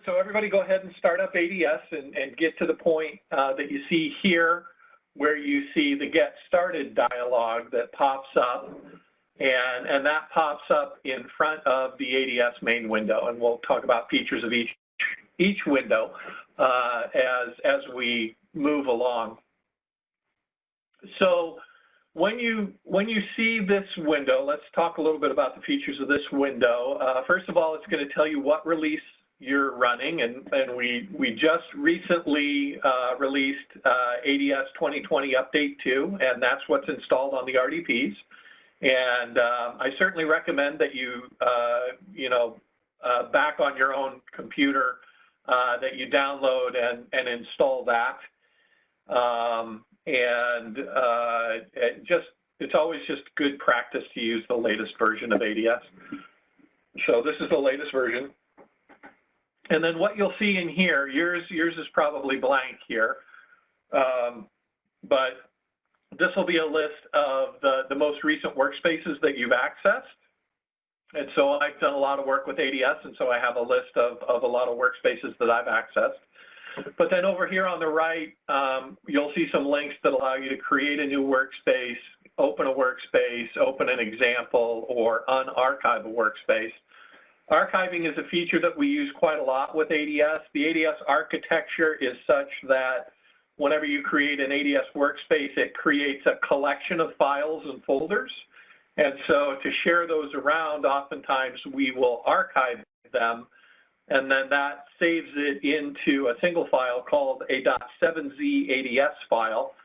So everybody go ahead and start up ADS and get to the point that you see here where you see the Get Started dialog that pops up. And that pops up in front of the ADS main window. And we'll talk about features of each window as we move along. So when you see this window, let's talk a little bit about the features of this window. First of all, it's going to tell you what release you're running, and we just recently released ADS 2020 Update 2, and that's what's installed on the RDPs. And I certainly recommend that you, back on your own computer, that you download and install that. It's always just good practice to use the latest version of ADS. So this is the latest version. And then what you'll see in here, yours is probably blank here, but this will be a list of the most recent workspaces that you've accessed. And so I've done a lot of work with ADS, and so I have a list of a lot of workspaces that I've accessed. But then over here on the right, you'll see some links that allow you to create a new workspace, open a workspace, open an example, or unarchive a workspace. Archiving is a feature that we use quite a lot with ADS. The ADS architecture is such that whenever you create an ADS workspace, it creates a collection of files and folders. And so to share those around, oftentimes we will archive them, and then that saves it into a single file called a .7z ADS file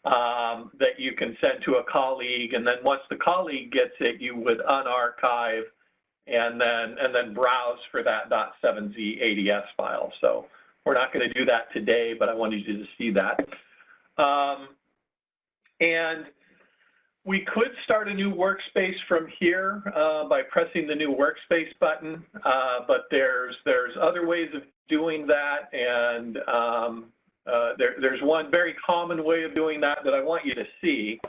that you can send to a colleague. And then once the colleague gets it, you would unarchive and then browse for that .7z ADS file. So we're not going to do that today, but I wanted you to see that. And we could start a new workspace from here by pressing the new workspace button, but there's other ways of doing that, and there's one very common way of doing that I want you to see.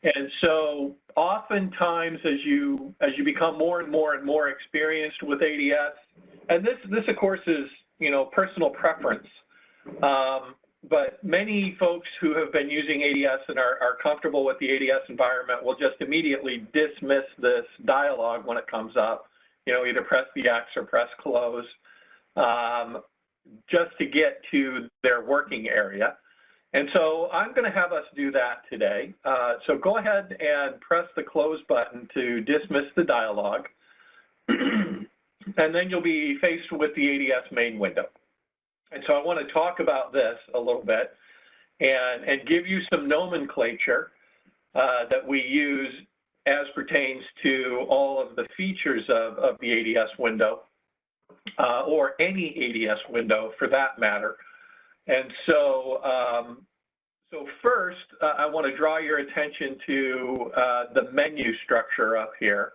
And so oftentimes as you become more and more experienced with ADS, and this of course is personal preference, but many folks who have been using ADS and are comfortable with the ADS environment will just immediately dismiss this dialog when it comes up, either press the X or press close, just to get to their working area. And so I'm going to have us do that today. So go ahead and press the close button to dismiss the dialog, and then you'll be faced with the ADS main window. And so I want to talk about this a little bit and give you some nomenclature that we use as pertains to all of the features of the ADS window, or any ADS window for that matter. And so, first, I want to draw your attention to the menu structure up here.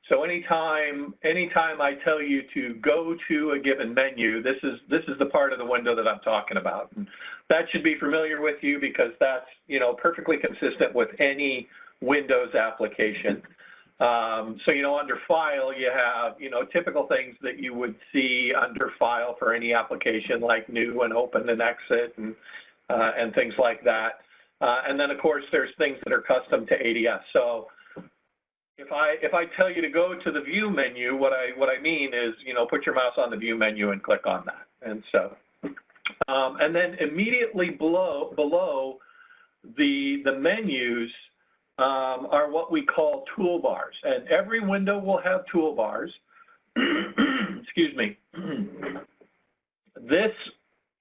So anytime I tell you to go to a given menu, this is the part of the window that I'm talking about. And that should be familiar with you because that's perfectly consistent with any Windows application. So under File, you have typical things that you would see under File for any application, like New and Open and Exit and things like that. And then of course there's things that are custom to ADS. So if I tell you to go to the View menu, what I mean is put your mouse on the View menu and click on that. And so and then immediately below the menus are what we call toolbars, and every window will have toolbars. Excuse me. This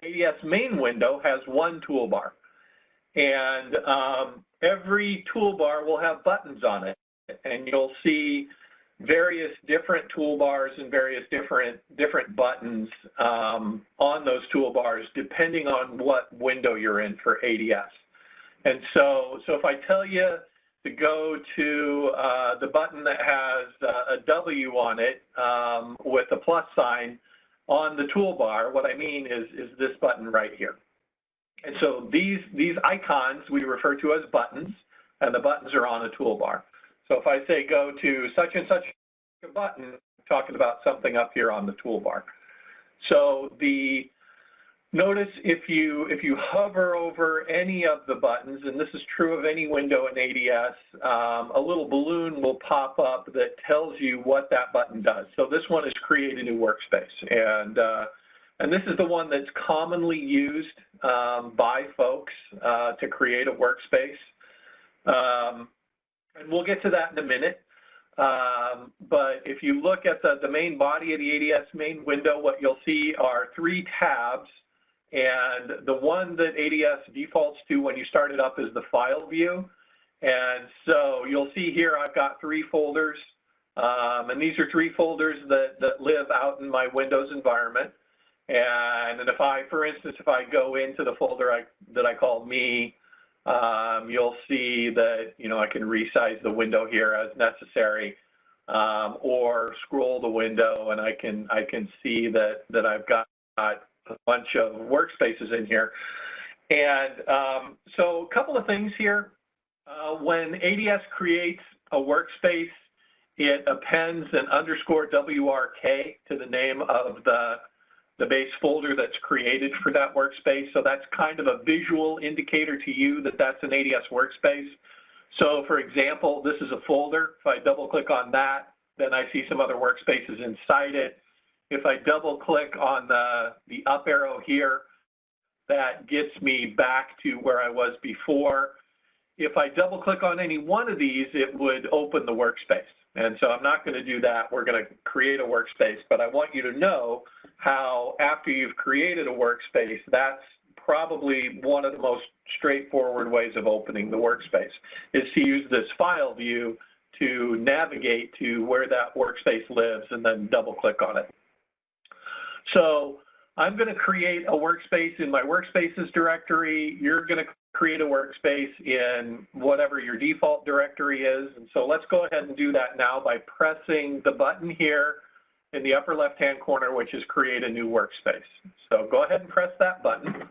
ADS main window has one toolbar, and every toolbar will have buttons on it, and you'll see various different toolbars and various different buttons on those toolbars depending on what window you're in for ADS. And so if I tell you to go to the button that has a W on it with a plus sign on the toolbar, what I mean is this button right here. And so these icons we refer to as buttons, and the buttons are on a toolbar. So if I say go to such and such a button, I'm talking about something up here on the toolbar. So notice if you hover over any of the buttons, and this is true of any window in ADS, a little balloon will pop up that tells you what that button does. So this one is create a new workspace, and this is the one that's commonly used by folks to create a workspace. And we'll get to that in a minute. But if you look at the main body of the ADS main window, what you'll see are 3 tabs. And the one that ADS defaults to when you start it up is the file view. And so you'll see here I've got 3 folders. And these are 3 folders that live out in my Windows environment. And if I, for instance, if I go into the folder that I call me, you'll see that, I can resize the window here as necessary, or scroll the window and I can see that I've got a bunch of workspaces in here. And so a couple of things here. When ADS creates a workspace, it appends an _WRK to the name of the base folder that's created for that workspace. So that's kind of a visual indicator to you that that's an ADS workspace. So for example, this is a folder. If I double click on that, then I see some other workspaces inside it. If I double click on the up arrow here, that gets me back to where I was before. If I double click on any one of these, it would open the workspace. And so I'm not going to do that. We're going to create a workspace, but I want you to know how after you've created a workspace, that's probably one of the most straightforward ways of opening the workspace, is to use this file view to navigate to where that workspace lives and then double click on it. So I'm going to create a workspace in my workspaces directory. You're going to create a workspace in whatever your default directory is. And so let's go ahead and do that now by pressing the button here in the upper left-hand corner, which is create a new workspace. So go ahead and press that button.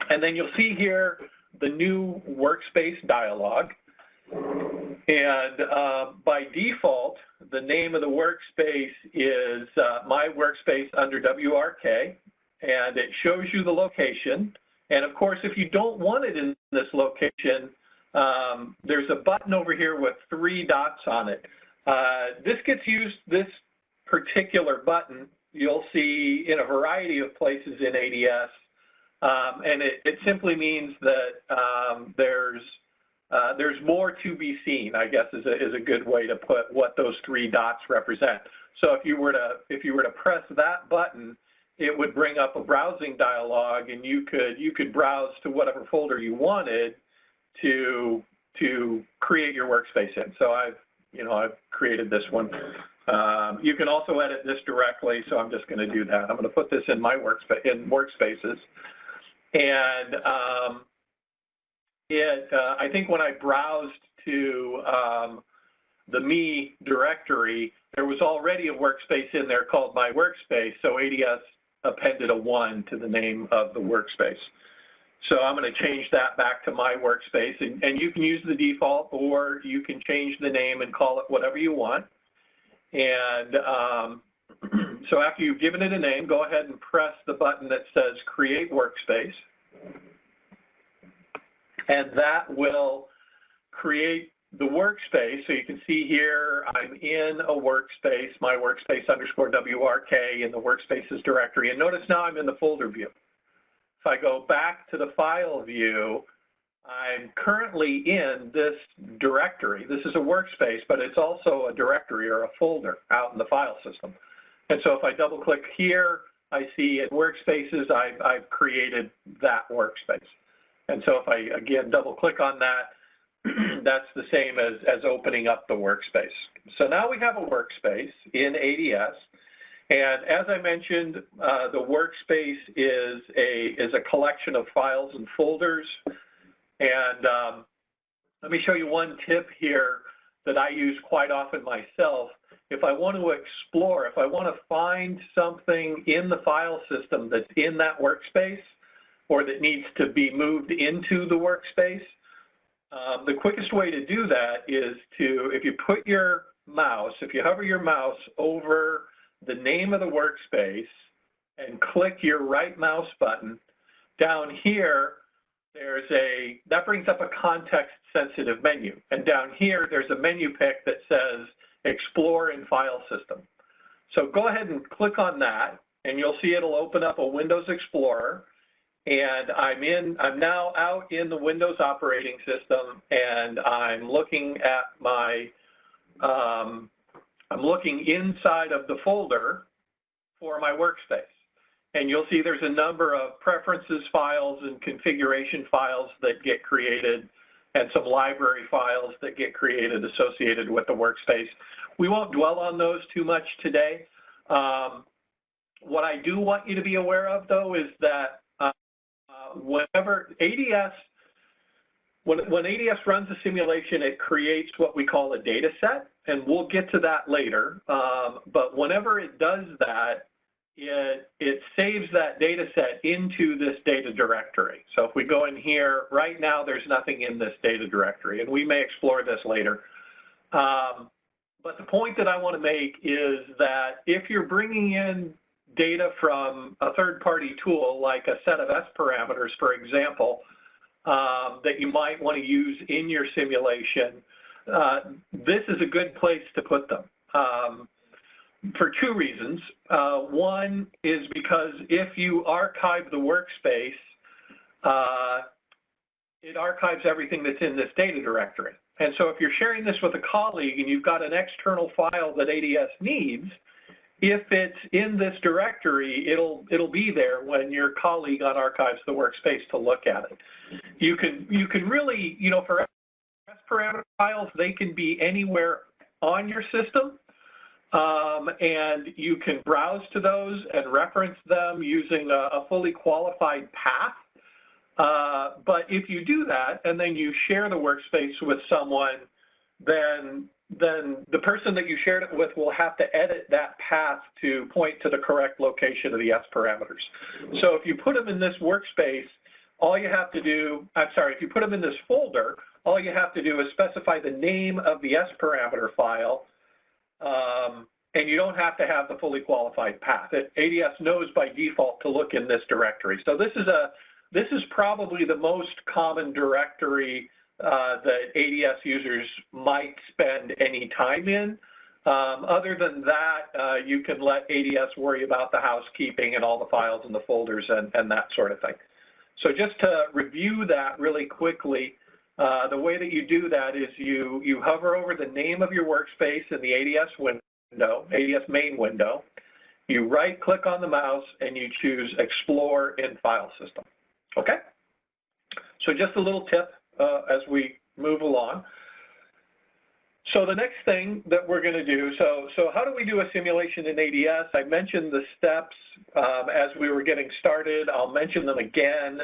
And then you'll see here the new workspace dialog. And by default, the name of the workspace is my workspace under WRK. And it shows you the location. And of course, if you don't want it in this location, there's a button over here with 3 dots on it. This gets used, this particular button, you'll see in a variety of places in ADS. And it simply means that there's more to be seen, I guess is a good way to put what those 3 dots represent. So if you were to press that button, it would bring up a browsing dialog, and you could browse to whatever folder you wanted to create your workspace in. So I've created this one. You can also edit this directly, so I'm just going to do that. I'm going to put this in my workspaces, and I think when I browsed to the me directory, there was already a workspace in there called my workspace, so ADS appended a 1 to the name of the workspace. So I'm going to change that back to my workspace, and you can use the default, or you can change the name and call it whatever you want. And so after you've given it a name, go ahead and press the button that says Create Workspace. And that will create the workspace. So you can see here, I'm in a workspace, my workspace _WRK in the workspaces directory. And notice now I'm in the folder view. If I go back to the file view, I'm currently in this directory. This is a workspace, but it's also a directory or a folder out in the file system. And so if I double click here, I see in workspaces, I've created that workspace. And so if I, again, double click on that, that's the same as opening up the workspace. So now we have a workspace in ADS. And as I mentioned, the workspace is a collection of files and folders. And let me show you one tip here that I use quite often myself. If I want to explore, if I want to find something in the file system that's in that workspace or that needs to be moved into the workspace, the quickest way to do that is to, if you put your mouse, if you hover your mouse over the name of the workspace and click your right mouse button, down here, that brings up a context-sensitive menu. And down here, there's a menu pick that says Explore in File System. So go ahead and click on that, and you'll see it'll open up a Windows Explorer. And I'm now out in the Windows operating system, and I'm looking at I'm looking inside of the folder for my workspace. And you'll see there's a number of preferences files and configuration files that get created, and some library files that get created associated with the workspace. We won't dwell on those too much today. What I do want you to be aware of, though, is that whenever ADS, when ADS runs a simulation, it creates what we call a data set, and we'll get to that later. But whenever it does that, it saves that data set into this data directory. So if we go in here, right now there's nothing in this data directory, and we may explore this later. But the point that I want to make is that if you're bringing in data from a third-party tool, like a set of S parameters, for example, that you might want to use in your simulation, this is a good place to put them. For two reasons. One is because if you archive the workspace, it archives everything that's in this data directory. And so if you're sharing this with a colleague and you've got an external file that ADS needs, if it's in this directory, it'll be there when your colleague unarchives the workspace to look at it. You can really, for S parameter files, they can be anywhere on your system. And you can browse to those and reference them using a fully qualified path. But if you do that and then you share the workspace with someone, then the person that you shared it with will have to edit that path to point to the correct location of the S parameters. So if you put them in this workspace, all you have to do, if you put them in this folder, all you have to do is specify the name of the S parameter file. And you don't have to have the fully qualified path. ADS knows by default to look in this directory. So this is probably the most common directory that ADS users might spend any time in. Other than that, you can let ADS worry about the housekeeping and all the files and the folders and that sort of thing. So just to review that really quickly, the way that you do that is you hover over the name of your workspace in the ADS ADS main window. You right-click on the mouse and you choose Explore in File System. Okay? So just a little tip as we move along. So the next thing that we're going to do, so how do we do a simulation in ADS? I mentioned the steps as we were getting started. I'll mention them again.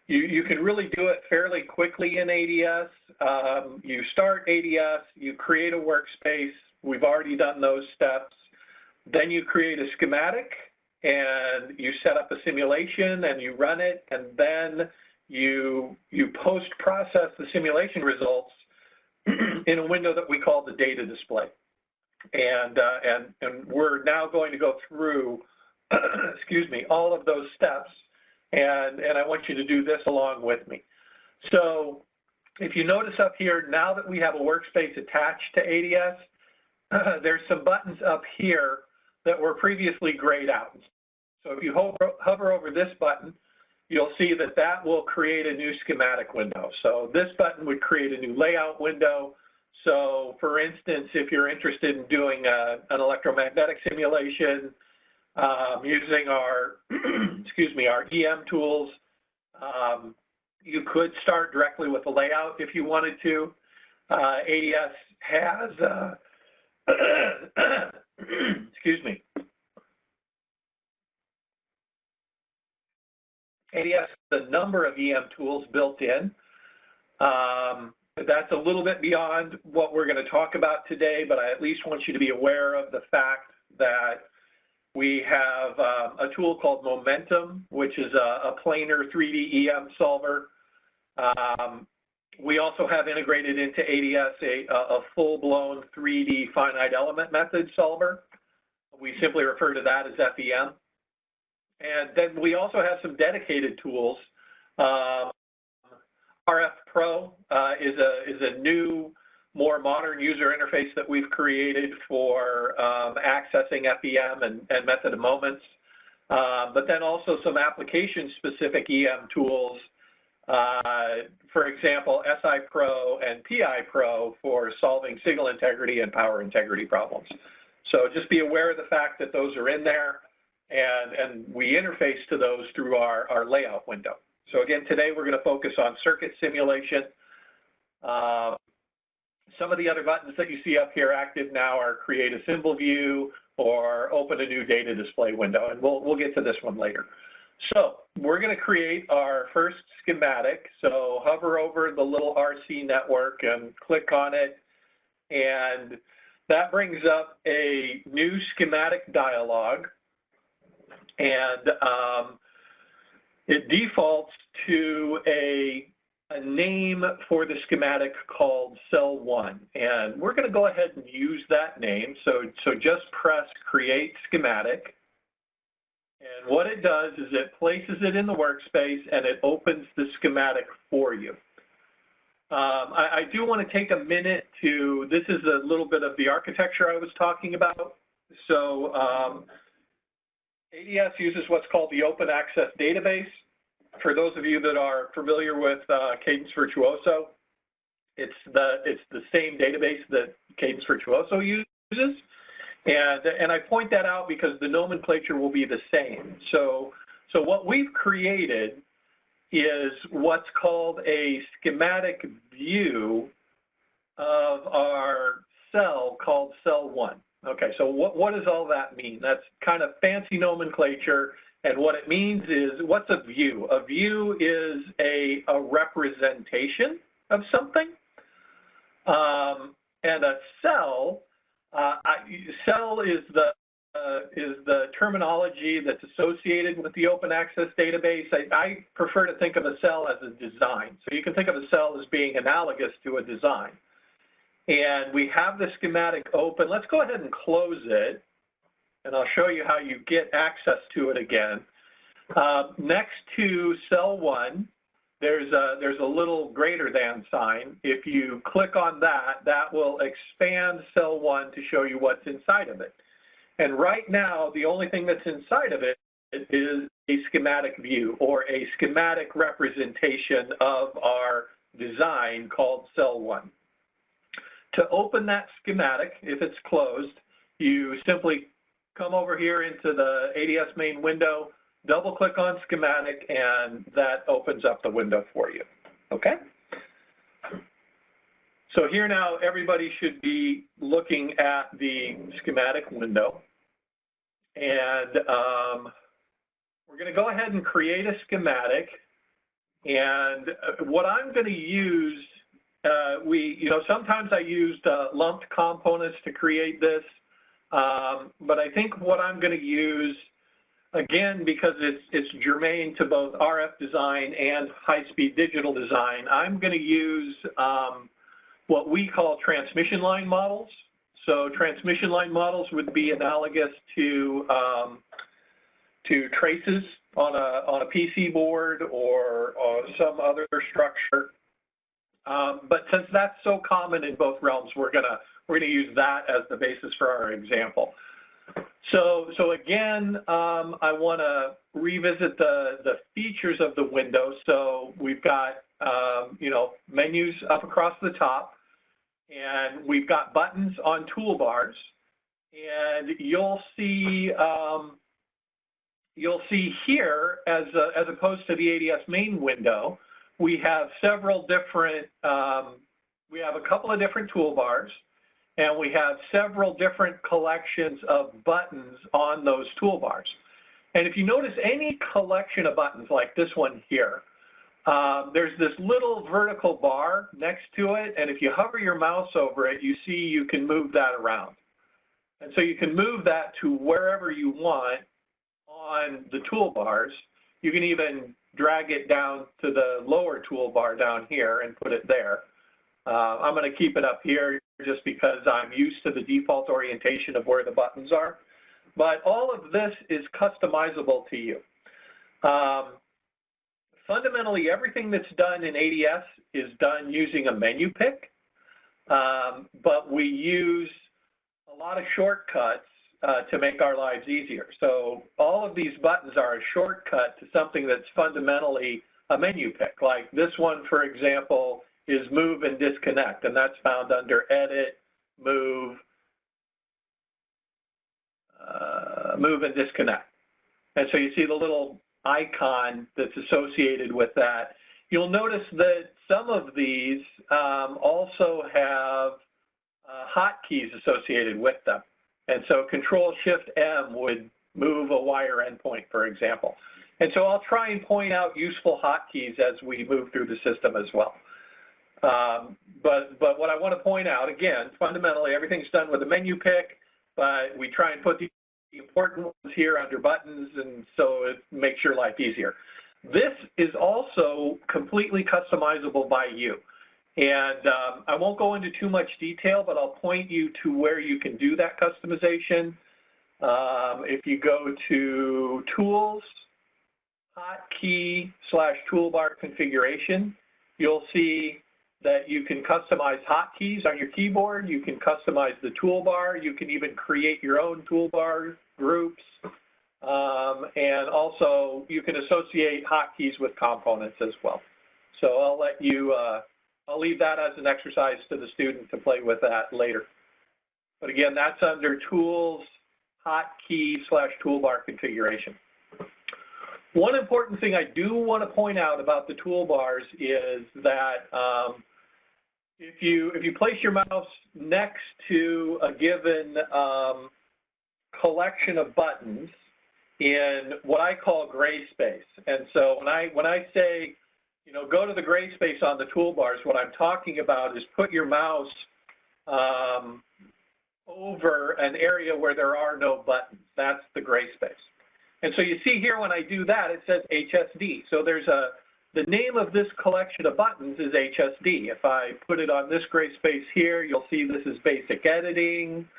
You can really do it fairly quickly in ADS. You start ADS, you create a workspace. We've already done those steps. Then you create a schematic and you set up a simulation and you run it, and then you post-process the simulation results in a window that we call the data display. And we're now going to go through, excuse me, all of those steps, and I want you to do this along with me. So if you notice up here, now that we have a workspace attached to ADS, there's some buttons up here that were previously grayed out. So if you hover over this button, you'll see that will create a new schematic window. So this button would create a new layout window. So for instance, if you're interested in doing an electromagnetic simulation using our, excuse me, our EM tools, you could start directly with the layout if you wanted to. ADS has, excuse me, ADS has a number of EM tools built in. That's a little bit beyond what we're going to talk about today, but I at least want you to be aware of the fact that we have a tool called Momentum, which is a planar 3D EM solver. We also have integrated into ADS a full-blown 3D finite element method solver. We simply refer to that as FEM. And then we also have some dedicated tools. RF Pro is a new, more modern user interface that we've created for accessing FEM and method of moments. But then also some application-specific EM tools, for example, SI Pro and PI Pro for solving signal integrity and power integrity problems. So just be aware of the fact that those are in there, and we interface to those through our layout window. So again, today we're going to focus on circuit simulation. Some of the other buttons that you see up here active now are create a symbol view or open a new data display window, and we'll get to this one later. So we're going to create our first schematic. So hover over the little RC network and click on it, and that brings up a new schematic dialog, and it defaults to a name for the schematic called cell 1, and we're going to go ahead and use that name. So just press create schematic, and what it does is it places it in the workspace and it opens the schematic for you. I do want to take a minute to, this is a little bit of the architecture I was talking about. So ADS uses what's called the Open Access Database. For those of you that are familiar with Cadence Virtuoso, it's the same database that Cadence Virtuoso uses. And I point that out because the nomenclature will be the same. So what we've created is what's called a schematic view of our cell called cell 1. Okay, so what does all that mean? That's kind of fancy nomenclature, and what it means is, what's a view? A view is a representation of something, and a cell, cell is the terminology that's associated with the open access database. I prefer to think of a cell as a design. So you can think of a cell as being analogous to a design. And we have the schematic open. Let's go ahead and close it, and I'll show you how you get access to it again. Next to cell 1, there's a little greater than sign. If you click on that, that will expand cell 1 to show you what's inside of it. And right now, the only thing that's inside of it is a schematic view or a schematic representation of our design called cell 1. To open that schematic, if it's closed, you simply come over here into the ADS main window, double click on schematic, and that opens up the window for you. Okay? So here now, everybody should be looking at the schematic window. And we're going to go ahead and create a schematic. And what I'm going to use, sometimes I used lumped components to create this. But I think what I'm going to use, again, because it's germane to both RF design and high-speed digital design, I'm going to use what we call transmission line models. So transmission line models would be analogous to traces on a PC board or some other structure. But since that's so common in both realms, we're gonna use that as the basis for our example. So again, I want to revisit the features of the window. So we've got menus up across the top, and we've got buttons on toolbars, and you'll see here, as opposed to the ADS main window, we have several different. We have a couple of different toolbars, and we have several different collections of buttons on those toolbars. And if you notice any collection of buttons like this one here, there's this little vertical bar next to it, and if you hover your mouse over it, you see you can move that around. And so you can move that to wherever you want on the toolbars. You can even drag it down to the lower toolbar down here and put it there. I'm going to keep it up here just because I'm used to the default orientation of where the buttons are. but all of this is customizable to you. Fundamentally, everything that's done in ADS is done using a menu pick, but we use a lot of shortcuts to make our lives easier. So all of these buttons are a shortcut to something that's fundamentally a menu pick. Like this one, for example, is move and disconnect, and that's found under Edit, Move, Move and Disconnect. And so you see the little icon that's associated with that. You'll notice that some of these also have hotkeys associated with them. And so Control-Shift-M would move a wire endpoint, for example. And so I'll try and point out useful hotkeys as we move through the system as well. But what I want to point out, again, fundamentally, everything's done with a menu pick, but we try and put the important ones here under buttons, and so it makes your life easier. This is also completely customizable by you. And I won't go into too much detail, but I'll point you to where you can do that customization. If you go to Tools, Hotkey/Toolbar Configuration, you'll see that you can customize hotkeys on your keyboard. You can customize the toolbar. You can even create your own toolbar groups. And also, you can associate hotkeys with components as well. So I'll let you, I'll leave that as an exercise to the student to play with that later. But again, that's under Tools, Hotkey/Toolbar Configuration. One important thing I do want to point out about the toolbars is that if you place your mouse next to a given collection of buttons in what I call gray space, and so when I say, you know, go to the gray space on the toolbars, what I'm talking about is put your mouse over an area where there are no buttons. That's the gray space. And so you see here when I do that, it says HSD. So there's the name of this collection of buttons is HSD. If I put it on this gray space here, you'll see this is basic editing.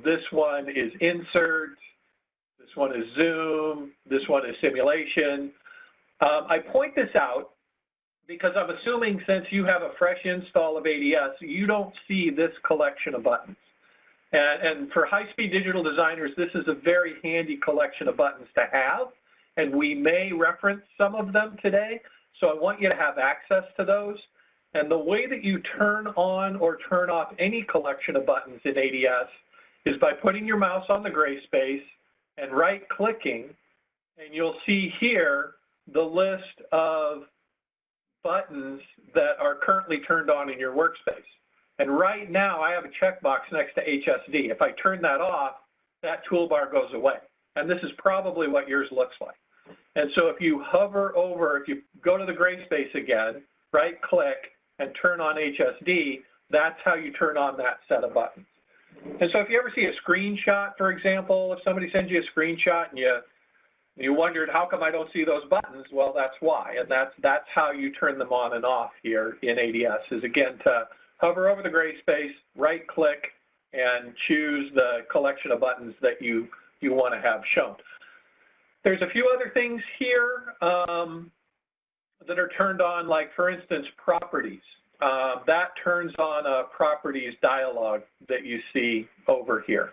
This one is insert. This one is zoom. This one is simulation. I point this out because I'm assuming since you have a fresh install of ADS, you don't see this collection of buttons. And for high-speed digital designers, this is a very handy collection of buttons to have, and we may reference some of them today. So I want you to have access to those. And the way that you turn on or turn off any collection of buttons in ADS is by putting your mouse on the gray space and right-clicking, and you'll see here the list of buttons that are currently turned on in your workspace. And right now, I have a checkbox next to HSD. If I turn that off, that toolbar goes away. And this is probably what yours looks like. And so if you hover over, if you go to the gray space again, right-click, and turn on HSD, that's how you turn on that set of buttons. And so if you ever see a screenshot, for example, if somebody sends you a screenshot and you wondered, how come I don't see those buttons? Well, that's why. And that's how you turn them on and off here in ADS, is again to hover over the gray space, right-click, and choose the collection of buttons that you want to have shown. There's a few other things here that are turned on, like, for instance, properties. That turns on a properties dialog that you see over here.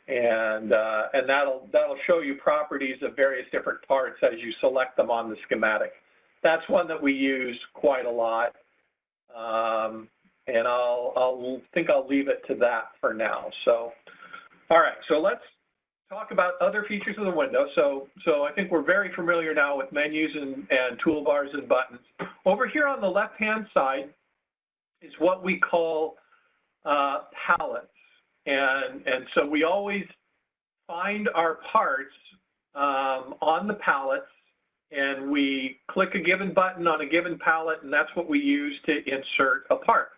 And that'll show you properties of various different parts as you select them on the schematic. That's one that we use quite a lot. And I'll leave it to that for now. So, all right, so let's talk about other features of the window. So I think we're very familiar now with menus and toolbars and buttons. Over here on the left-hand side is what we call palettes. And so we always find our parts on the palettes, and we click a given button on a given palette, and that's what we use to insert a part.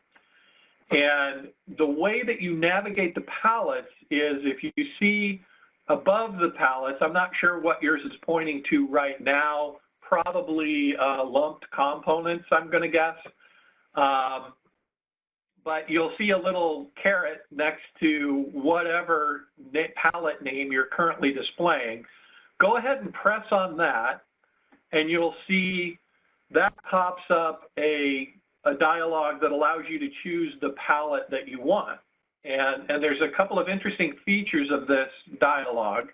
And the way that you navigate the palettes is if you see above the palettes, I'm not sure what yours is pointing to right now, probably lumped components, I'm going to guess. but you'll see a little caret next to whatever palette name you're currently displaying. Go ahead and press on that, and you'll see that pops up a dialog that allows you to choose the palette that you want. And there's a couple of interesting features of this dialog,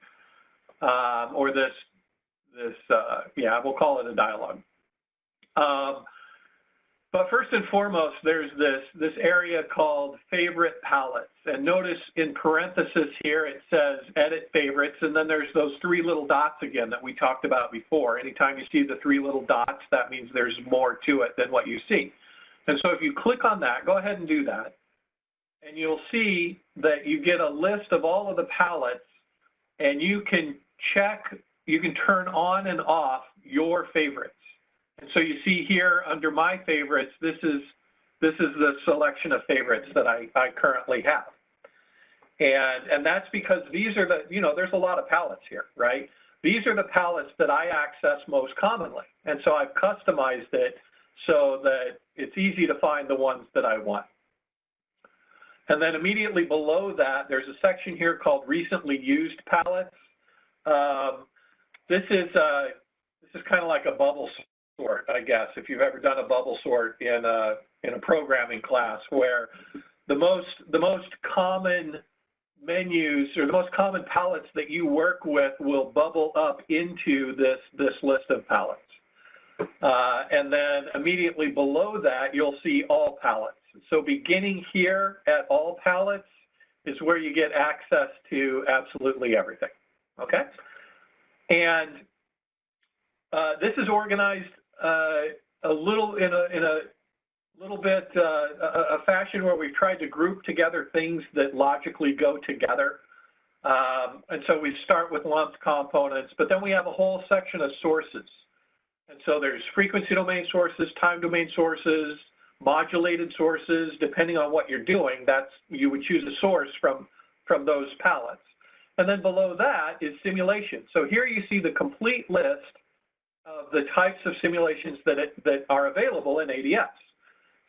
or this yeah, we'll call it a dialog. But first and foremost, there's this area called favorite palettes. And notice in parentheses here, it says edit favorites. And then there's those three little dots again that we talked about before. Anytime you see the three little dots, that means there's more to it than what you see. And so if you click on that, go ahead and do that. And you'll see that you get a list of all of the palettes, and you can turn on and off your favorites. And so you see here under my favorites, this is the selection of favorites that I currently have. And that's because these are the, there's a lot of palettes here, right? These are the palettes that I access most commonly. And so I've customized it so that it's easy to find the ones that I want. And then immediately below that, there's a section here called recently used palettes. This is kind of like a bubble sort, I guess, if you've ever done a bubble sort in a programming class, where the most common menus or the most common palettes that you work with will bubble up into this list of palettes. And then immediately below that, you'll see all palettes. So beginning here at all palettes is where you get access to absolutely everything, okay? And this is organized a little in a little bit a fashion where we've tried to group together things that logically go together. And so we start with lumped components, but then we have a whole section of sources. And so there's frequency domain sources, time domain sources, modulated sources. Depending on what you're doing, you would choose a source from those palettes. And then below that is simulation. So here you see the complete list of the types of simulations that are available in ADS.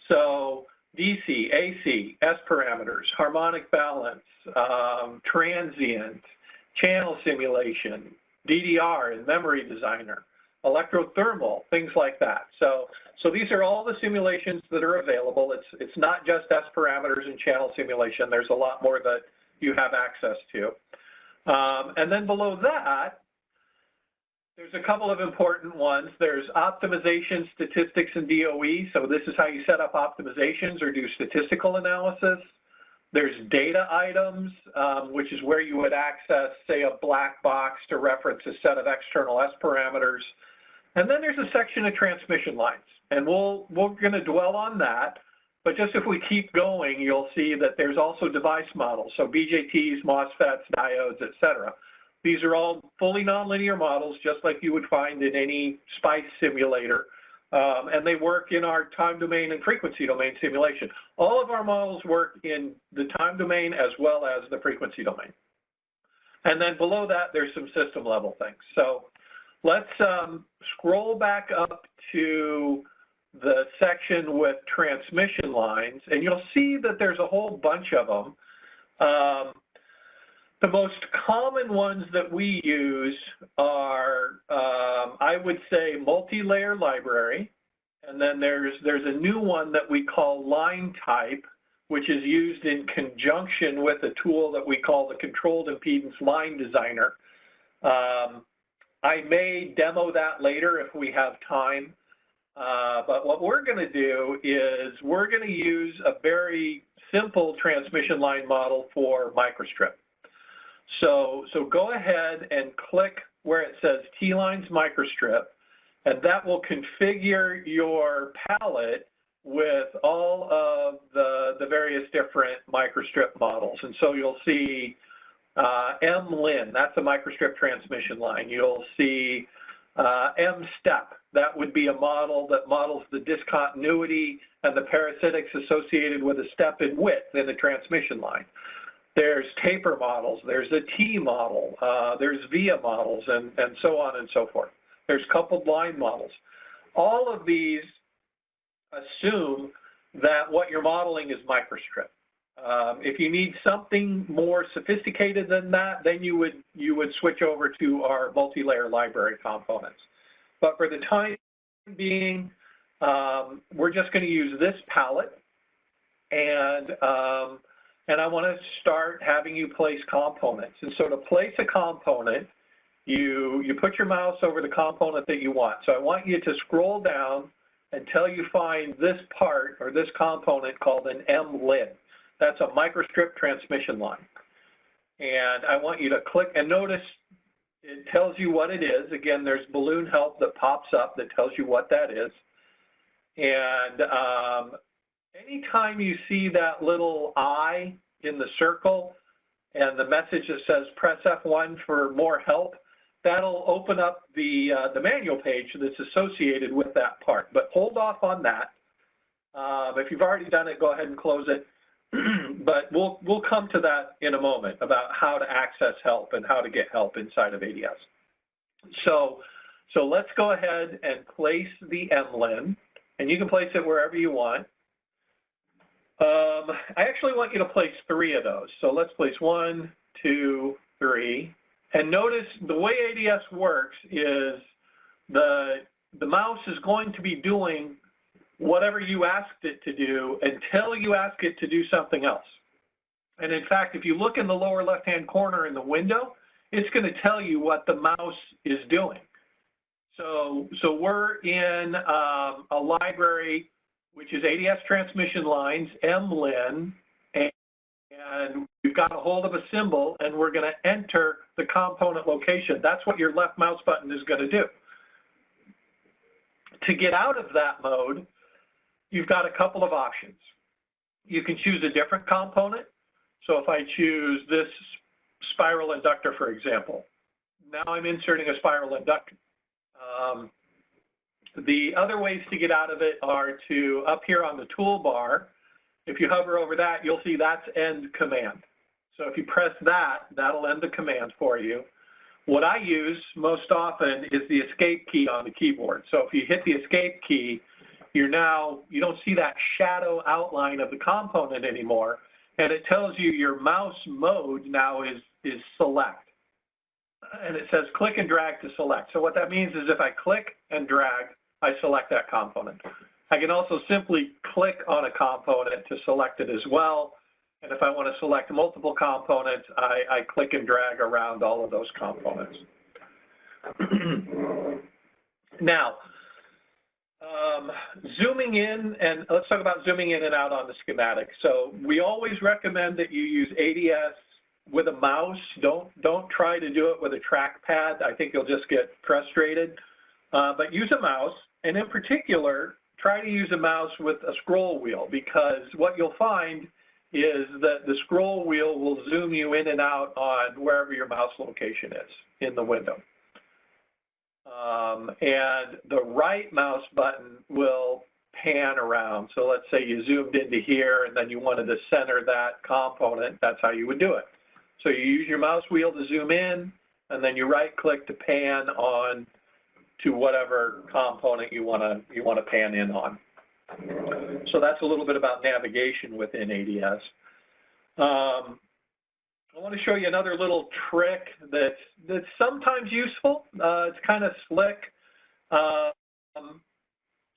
So DC, AC, S parameters, harmonic balance, transient, channel simulation, DDR and memory designer, electrothermal, things like that. So these are all the simulations that are available. It's not just S parameters and channel simulation. There's a lot more that you have access to. And then below that, there's a couple of important ones. There's optimization, statistics, and DOE. So this is how you set up optimizations or do statistical analysis. There's data items, which is where you would access, say, a black box to reference a set of external S parameters. And then there's a section of transmission lines. And we're going to dwell on that. But just if we keep going, you'll see that there's also device models. So BJTs, MOSFETs, diodes, et cetera. These are all fully nonlinear models, just like you would find in any SPICE simulator. And they work in our time domain and frequency domain simulation. All of our models work in the time domain as well as the frequency domain. And then below that, there's some system level things. So let's scroll back up to the section with transmission lines, and you'll see that there's a whole bunch of them. The most common ones that we use are, I would say, multi-layer library, and then there's a new one that we call line type, which is used in conjunction with a tool that we call the controlled impedance line designer. I may demo that later if we have time, but what we're going to do is we're going to use a very simple transmission line model for microstrip. So go ahead and click where it says T-Lines microstrip, and that will configure your palette with all of the various different microstrip models. And so you'll see M-Lin, that's a microstrip transmission line. You'll see M-Step, that would be a model that models the discontinuity and the parasitics associated with a step in width in the transmission line. There's taper models, there's a T model, there's VIA models, and so on and so forth. There's coupled line models. All of these assume that what you're modeling is microstrip. If you need something more sophisticated than that, then you would switch over to our multi-layer library components. But for the time being, we're just going to use this palette, and I want to start having you place components. And so to place a component, you put your mouse over the component that you want. So I want you to scroll down until you find this part or this component called an M-lid. That's a microstrip transmission line. And I want you to click, and notice it tells you what it is. Again, there's balloon help that pops up that tells you what that is. And anytime you see that little I in the circle and the message that says press F1 for more help, that'll open up the manual page that's associated with that part. But hold off on that. If you've already done it, go ahead and close it. But we'll come to that in a moment about how to access help and how to get help inside of ADS. So let's go ahead and place the MLIN, and you can place it wherever you want. I actually want you to place 3 of those. So let's place 1, 2, 3. And notice the way ADS works is the mouse is going to be doing whatever you asked it to do until you ask it to do something else. And in fact, if you look in the lower left-hand corner in the window, it's going to tell you what the mouse is doing. So we're in a library, which is ADS transmission lines, MLIN, and we've got a hold of a symbol, and we're going to enter the component location. That's what your left mouse button is going to do. To get out of that mode, you've got a couple of options. You can choose a different component. So if I choose this spiral inductor, for example, now I'm inserting a spiral inductor. The other ways to get out of it are to, up here on the toolbar, if you hover over that, you'll see that's end command. So if you press that, that'll end the command for you. What I use most often is the escape key on the keyboard. So if you hit the escape key, you don't see that shadow outline of the component anymore, and it tells you your mouse mode now is select. And it says click and drag to select. So what that means is if I click and drag, I select that component. I can also simply click on a component to select it as well. And if I want to select multiple components, I click and drag around all of those components. Now, zooming in, and let's talk about zooming in and out on the schematic. So we always recommend that you use ADS with a mouse. Don't try to do it with a trackpad. I think you'll just get frustrated. But use a mouse, and in particular, try to use a mouse with a scroll wheel, because what you'll find is that the scroll wheel will zoom you in and out on wherever your mouse location is in the window. And the right mouse button will pan around. So let's say you zoomed into here and then you wanted to center that component. That's how you would do it. So you use your mouse wheel to zoom in, and then you right click to pan on to whatever component you want to pan in on. So that's a little bit about navigation within ADS. I want to show you another little trick that's sometimes useful. It's kind of slick.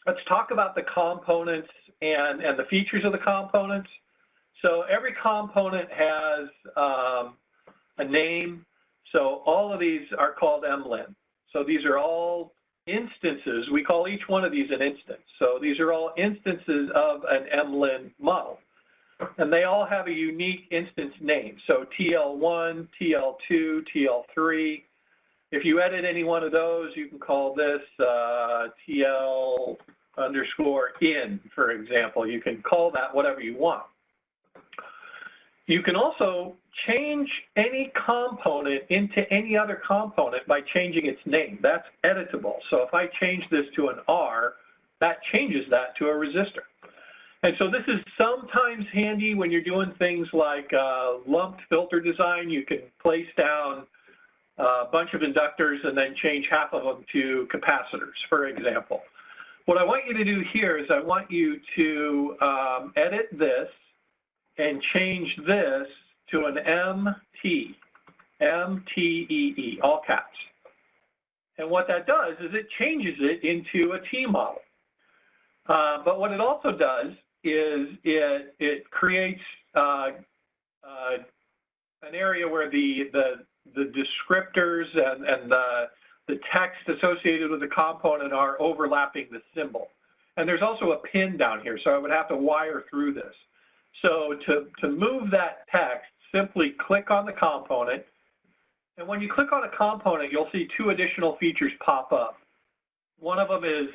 Let's talk about the components and the features of the components. So every component has a name. So all of these are called MLIN. So these are all instances. We call each one of these an instance. So these are all instances of an MLIN model. And they all have a unique instance name. So TL1, TL2, TL3. If you edit any one of those, you can call this TL_in, for example. You can call that whatever you want. You can also change any component into any other component by changing its name. That's editable. So if I change this to an R, that changes that to a resistor. And so this is sometimes handy when you're doing things like lumped filter design. You can place down a bunch of inductors and then change half of them to capacitors, for example. What I want you to do here is I want you to edit this and change this to an MTEE, all caps. And what that does is it changes it into a T model. But what it also does is it creates an area where the descriptors and the text associated with the component are overlapping the symbol. And there's also a pin down here, so I would have to wire through this. So to move that text, simply click on the component. And when you click on a component, you'll see two additional features pop up. One of them is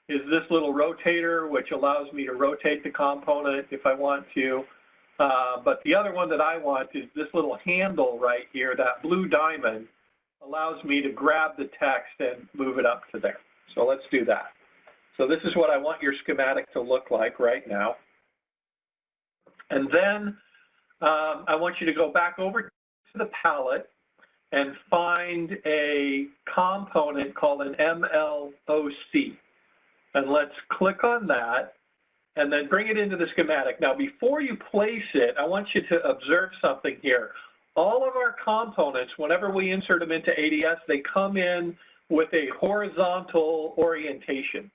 this little rotator, which allows me to rotate the component if I want to. But the other one that I want is this little handle right here, that blue diamond, allows me to grab the text and move it up to there. So let's do that. So this is what I want your schematic to look like right now. And then I want you to go back over to the palette and find a component called an MLOC. And let's click on that and then bring it into the schematic. Now, before you place it, I want you to observe something here. All of our components, whenever we insert them into ADS, they come in with a horizontal orientation.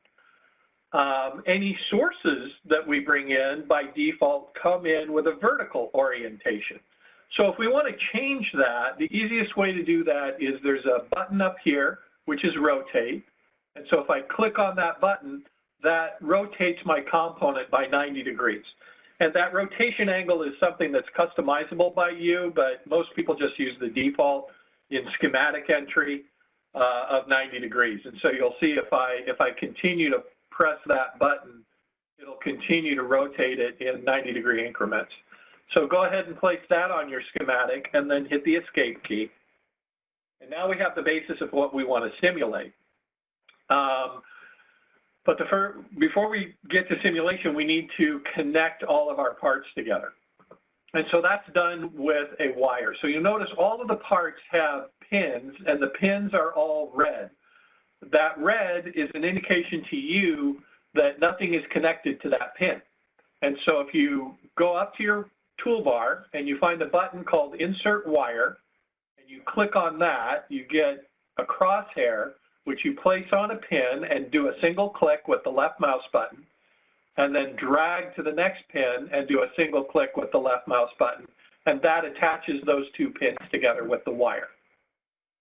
Any sources that we bring in by default come in with a vertical orientation. So if we want to change that, the easiest way to do that is there's a button up here, which is rotate. And so if I click on that button, that rotates my component by 90 degrees. And that rotation angle is something that's customizable by you, but most people just use the default in schematic entry of 90 degrees. And so you'll see if I continue to press that button, it'll continue to rotate it in 90-degree increments. So go ahead and place that on your schematic and then hit the escape key. And now we have the basis of what we want to simulate. But before we get to simulation, we need to connect all of our parts together. And so that's done with a wire. So you notice all of the parts have pins, and the pins are all red. That red is an indication to you that nothing is connected to that pin. And so if you go up to your toolbar and you find a button called Insert Wire, and you click on that, you get a crosshair, which you place on a pin and do a single click with the left mouse button, and then drag to the next pin and do a single click with the left mouse button, and that attaches those two pins together with the wire.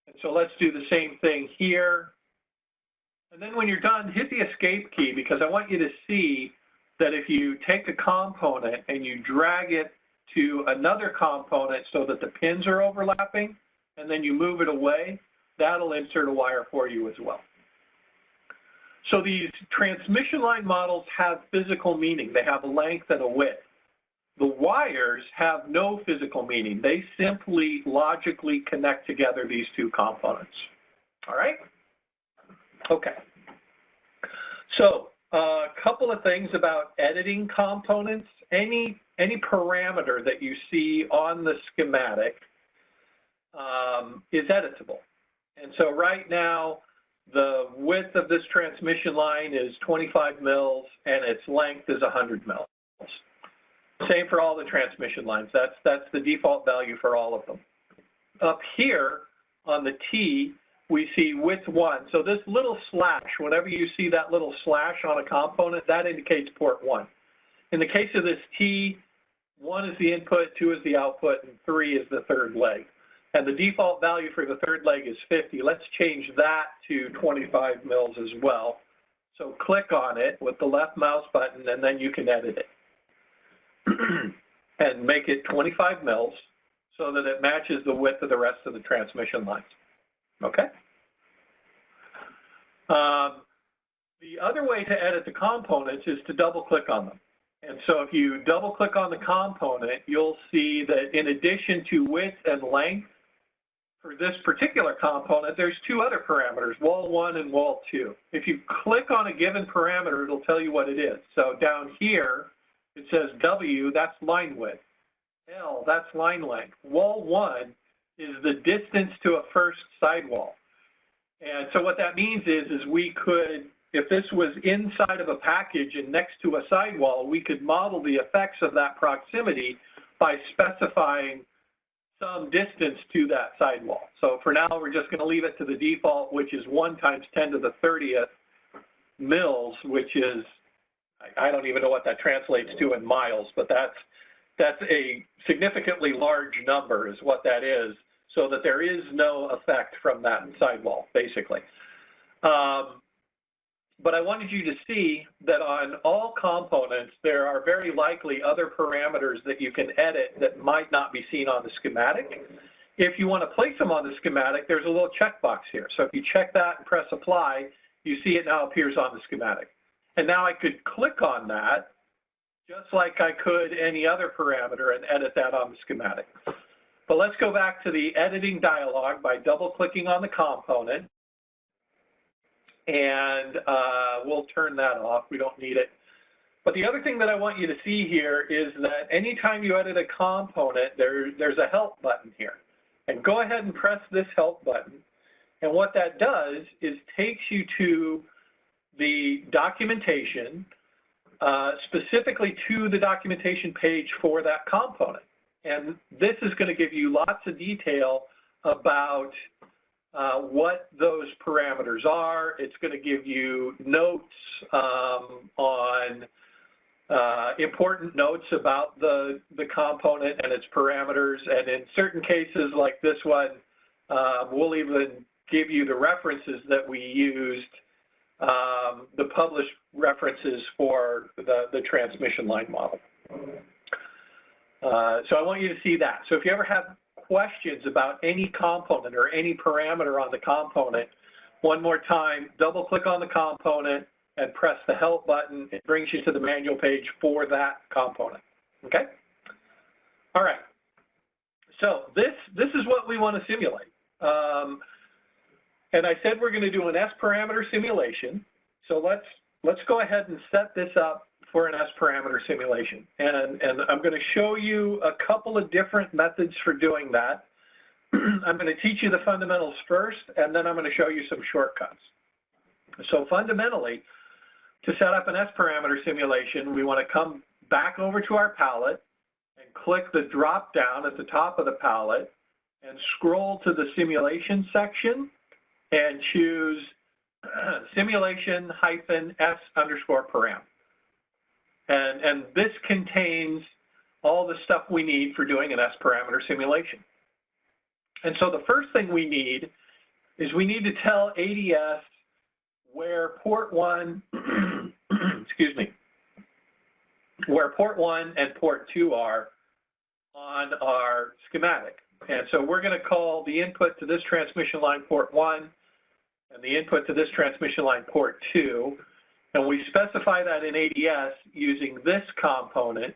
And so let's do the same thing here. And then when you're done, hit the escape key, because I want you to see that if you take a component and you drag it to another component so that the pins are overlapping, and then you move it away, that'll insert a wire for you as well. So these transmission line models have physical meaning. They have a length and a width. The wires have no physical meaning. They simply logically connect together these two components. All right? Okay. So a couple of things about editing components. Any parameter that you see on the schematic is editable. And so right now, the width of this transmission line is 25 mils and its length is 100 mils. Same for all the transmission lines. That's the default value for all of them. Up here on the T, we see width 1. So this little slash, whenever you see that little slash on a component, that indicates port 1. In the case of this T, 1 is the input, 2 is the output, and 3 is the third leg. And the default value for the third leg is 50. Let's change that to 25 mils as well. So click on it with the left mouse button, and then you can edit it. And make it 25 mils so that it matches the width of the rest of the transmission lines. Okay? The other way to edit the components is to double-click on them. And so if you double-click on the component, you'll see that in addition to width and length, for this particular component, there's two other parameters, wall 1 and wall 2. If you click on a given parameter, it'll tell you what it is. So down here, it says W, that's line width. L, that's line length. Wall 1 is the distance to a first sidewall. And so what that means is we could if this was inside of a package and next to a sidewall, we could model the effects of that proximity by specifying some distance to that sidewall. So for now, we're just going to leave it to the default, which is 1 times 10 to the 30th mils, which is, I don't even know what that translates to in miles, but that's a significantly large number is what that is, so that there is no effect from that sidewall, basically. But I wanted you to see that on all components, there are very likely other parameters that you can edit that might not be seen on the schematic. If you want to place them on the schematic, there's a little checkbox here. So if you check that and press apply, you see it now appears on the schematic. And now I could click on that just like I could any other parameter and edit that on the schematic. But let's go back to the editing dialog by double-clicking on the component. And we'll turn that off. We don't need it. But the other thing that I want you to see here is that anytime you edit a component, there's a help button here. And go ahead and press this help button. And what that does is takes you to the documentation, specifically to the documentation page for that component. And this is going to give you lots of detail about what those parameters are. It's going to give you notes on important notes about the component and its parameters. And in certain cases like this one, we'll even give you the references that we used, the published references for the transmission line model. So I want you to see that. So if you ever have questions about any component or any parameter on the component, one more time, double click on the component and press the help button. It brings you to the manual page for that component. Okay? All right. So this is what we want to simulate. And I said we're going to do an S parameter simulation. So let's go ahead and set this up for an S parameter simulation. And I'm going to show you a couple of different methods for doing that. I'm going to teach you the fundamentals first, and then I'm going to show you some shortcuts. So fundamentally, to set up an S parameter simulation, we want to come back over to our palette and click the drop down at the top of the palette and scroll to the simulation section and choose simulation-S_param. And this contains all the stuff we need for doing an S parameter simulation. And so the first thing we need is we need to tell ADS where port 1, excuse me, where port 1 and port 2 are on our schematic. And so we're going to call the input to this transmission line port 1 and the input to this transmission line port 2. And we specify that in ADS using this component,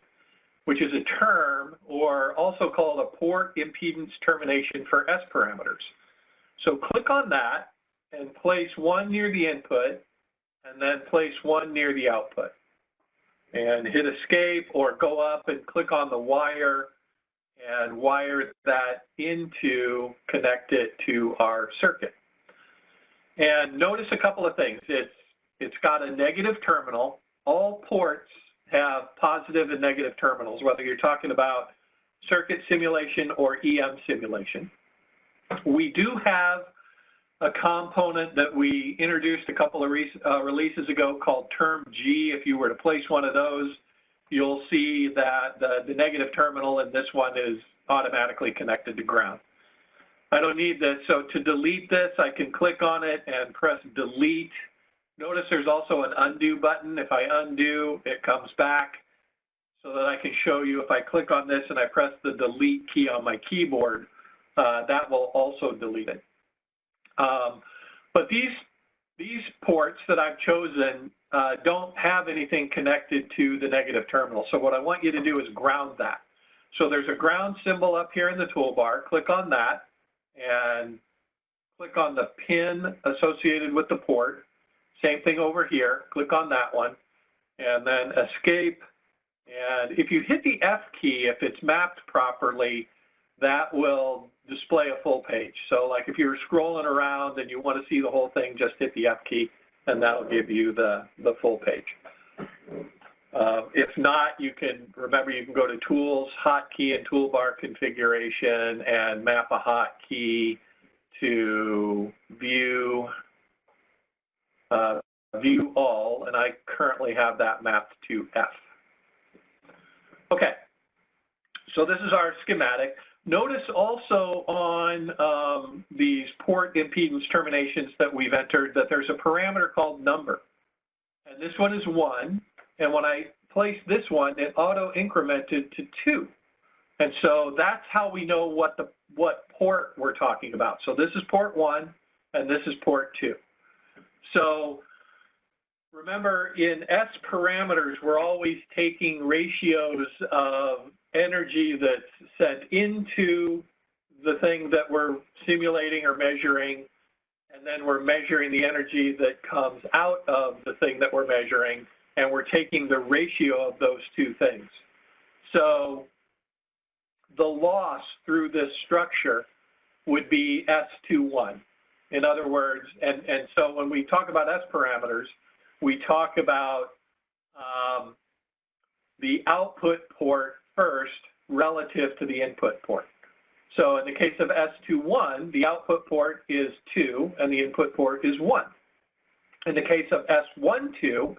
which is a term, or also called a port impedance termination for S parameters. So click on that and place 1 near the input, and then place 1 near the output. And hit escape or go up and click on the wire and wire that into, connect it to our circuit. And notice a couple of things. It's got a negative terminal. All ports have positive and negative terminals, whether you're talking about circuit simulation or EM simulation. We do have a component that we introduced a couple of releases ago called term G. If you were to place one of those, you'll see that the negative terminal in this one is automatically connected to ground. I don't need this, so to delete this, I can click on it and press delete. Notice there's also an undo button. If I undo, it comes back so that I can show you if I click on this and I press the delete key on my keyboard, that will also delete it. But these ports that I've chosen don't have anything connected to the negative terminal. So what I want you to do is ground that. So there's a ground symbol up here in the toolbar. Click on that and click on the pin associated with the port. Same thing over here. Click on that one and then escape. And if you hit the F key, if it's mapped properly, that will display a full page. So like if you're scrolling around and you want to see the whole thing, just hit the F key and that'll give you the full page. If not, you can, remember, you can go to Tools, Hotkey, and Toolbar Configuration and map a hotkey to View, View All, and I currently have that mapped to F. Okay, so this is our schematic. Notice also on these port impedance terminations that we've entered that there's a parameter called number. And this one is 1. And when I place this one, it auto-incremented to 2. And so that's how we know what port we're talking about. So this is port 1, and this is port 2. So remember, in S parameters, we're always taking ratios of energy that's sent into the thing that we're simulating or measuring, and then we're measuring the energy that comes out of the thing that we're measuring, and we're taking the ratio of those two things. So the loss through this structure would be S21. In other words, and so when we talk about S parameters, we talk about the output port first relative to the input port. So in the case of S21, the output port is 2 and the input port is 1. In the case of S12,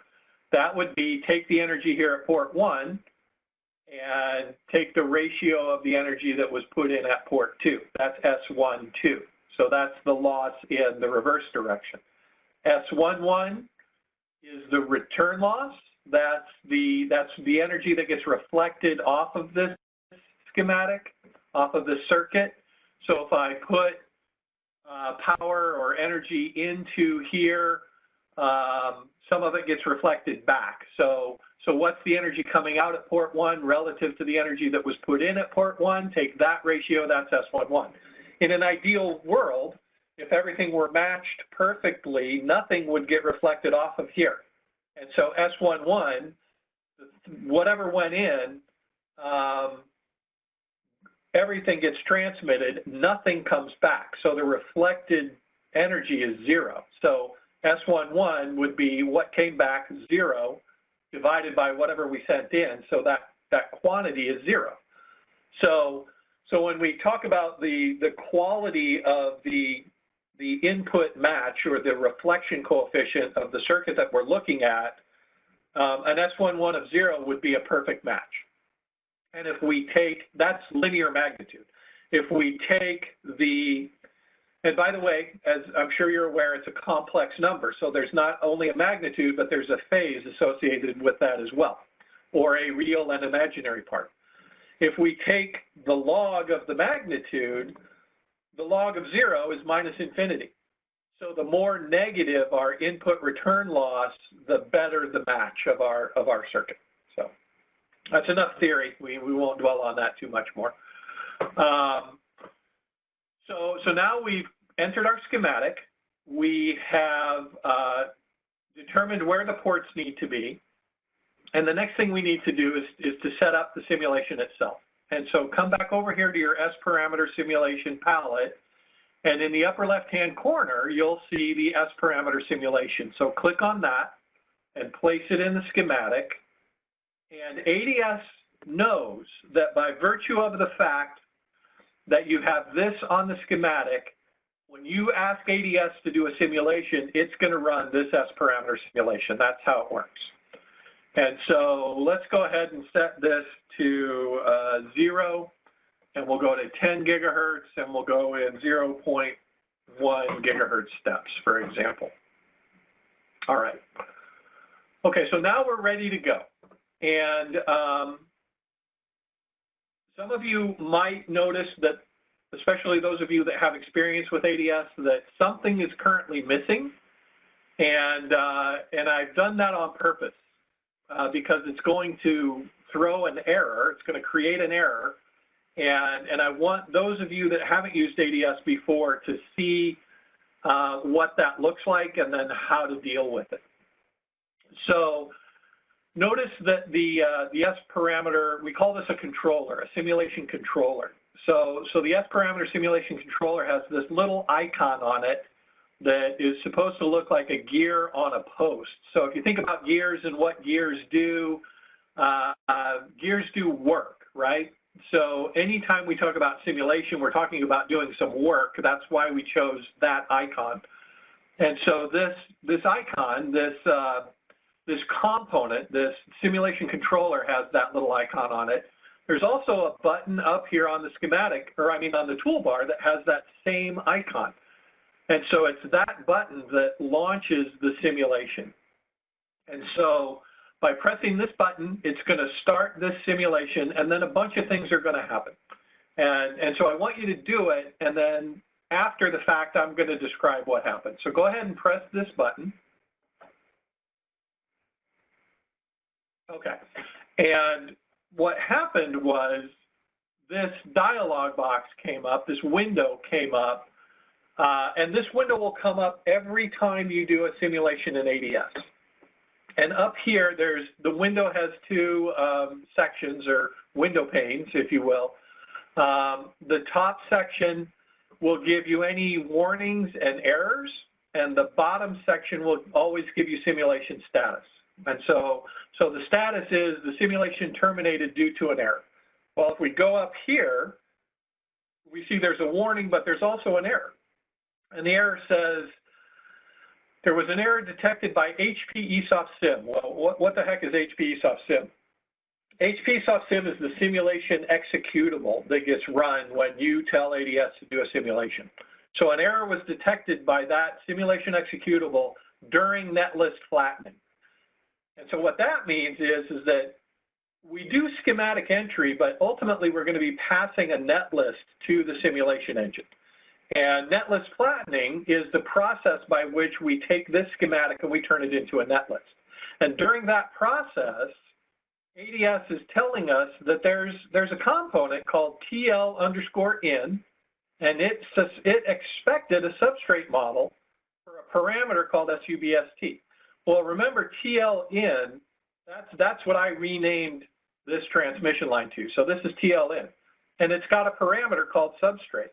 that would be take the energy here at port 1 and take the ratio of the energy that was put in at port 2. That's S12. So that's the loss in the reverse direction. S11 is the return loss. That's the energy that gets reflected off of this schematic, off of this circuit. So if I put power or energy into here, some of it gets reflected back. So what's the energy coming out at port 1 relative to the energy that was put in at port 1? Take that ratio, that's S11. In an ideal world, if everything were matched perfectly, nothing would get reflected off of here. And so S11, whatever went in, everything gets transmitted, nothing comes back. So the reflected energy is 0. So S11 would be what came back, 0, divided by whatever we sent in. So that quantity is 0. So when we talk about the quality of the input match or the reflection coefficient of the circuit that we're looking at, an S11 of 0 would be a perfect match. And if we take, that's linear magnitude. If we take and by the way, as I'm sure you're aware, it's a complex number. So there's not only a magnitude, but there's a phase associated with that as well, or a real and imaginary part. If we take the log of the magnitude, the log of 0 is minus infinity. So the more negative our input return loss, the better the match of our circuit. So that's enough theory. We won't dwell on that too much more. So now we've entered our schematic. We have determined where the ports need to be. And the next thing we need to do is to set up the simulation itself. And so come back over here to your S parameter simulation palette. And in the upper left-hand corner, you'll see the S parameter simulation. So click on that and place it in the schematic. And ADS knows that by virtue of the fact that you have this on the schematic, when you ask ADS to do a simulation, it's going to run this S parameter simulation. That's how it works. And so let's go ahead and set this to 0, and we'll go to 10 gigahertz, and we'll go in 0.1 gigahertz steps, for example. All right. Okay, so now we're ready to go. And some of you might notice that, especially those of you that have experience with ADS, that something is currently missing. And I've done that on purpose because it's going to throw an error. It's going to create an error. And I want those of you that haven't used ADS before to see what that looks like and then how to deal with it. So notice that the S parameter, we call this a controller, a simulation controller. So the S parameter simulation controller has this little icon on it that is supposed to look like a gear on a post. So if you think about gears and what gears do work, right? So anytime we talk about simulation, we're talking about doing some work. That's why we chose that icon. And so this icon, this component, this simulation controller has that little icon on it. There's also a button up here on the schematic, or I mean on the toolbar, that has that same icon. And so it's that button that launches the simulation. And so by pressing this button, it's going to start this simulation, and then a bunch of things are going to happen. And so I want you to do it, and then after the fact, I'm going to describe what happened. So go ahead and press this button. Okay. And what happened was this dialog box came up, this window came up, and this window will come up every time you do a simulation in ADS. And up here, the window has two sections, or window panes, if you will. The top section will give you any warnings and errors, and the bottom section will always give you simulation status. And so the status is the simulation terminated due to an error. Well, if we go up here, we see there's a warning, but there's also an error. And the error says, there was an error detected by HP EEsof Sim. Well, what the heck is HP EEsof Sim? HP EEsof Sim is the simulation executable that gets run when you tell ADS to do a simulation. So an error was detected by that simulation executable during netlist flattening. And so what that means is that we do schematic entry, but ultimately we're going to be passing a netlist to the simulation engine. And netlist flattening is the process by which we take this schematic and we turn it into a netlist. And during that process, ADS is telling us that there's a component called TL_in, and it expected a substrate model for a parameter called SUBST. Well, remember TLin, that's what I renamed this transmission line to. So this is TLin, and it's got a parameter called substrate.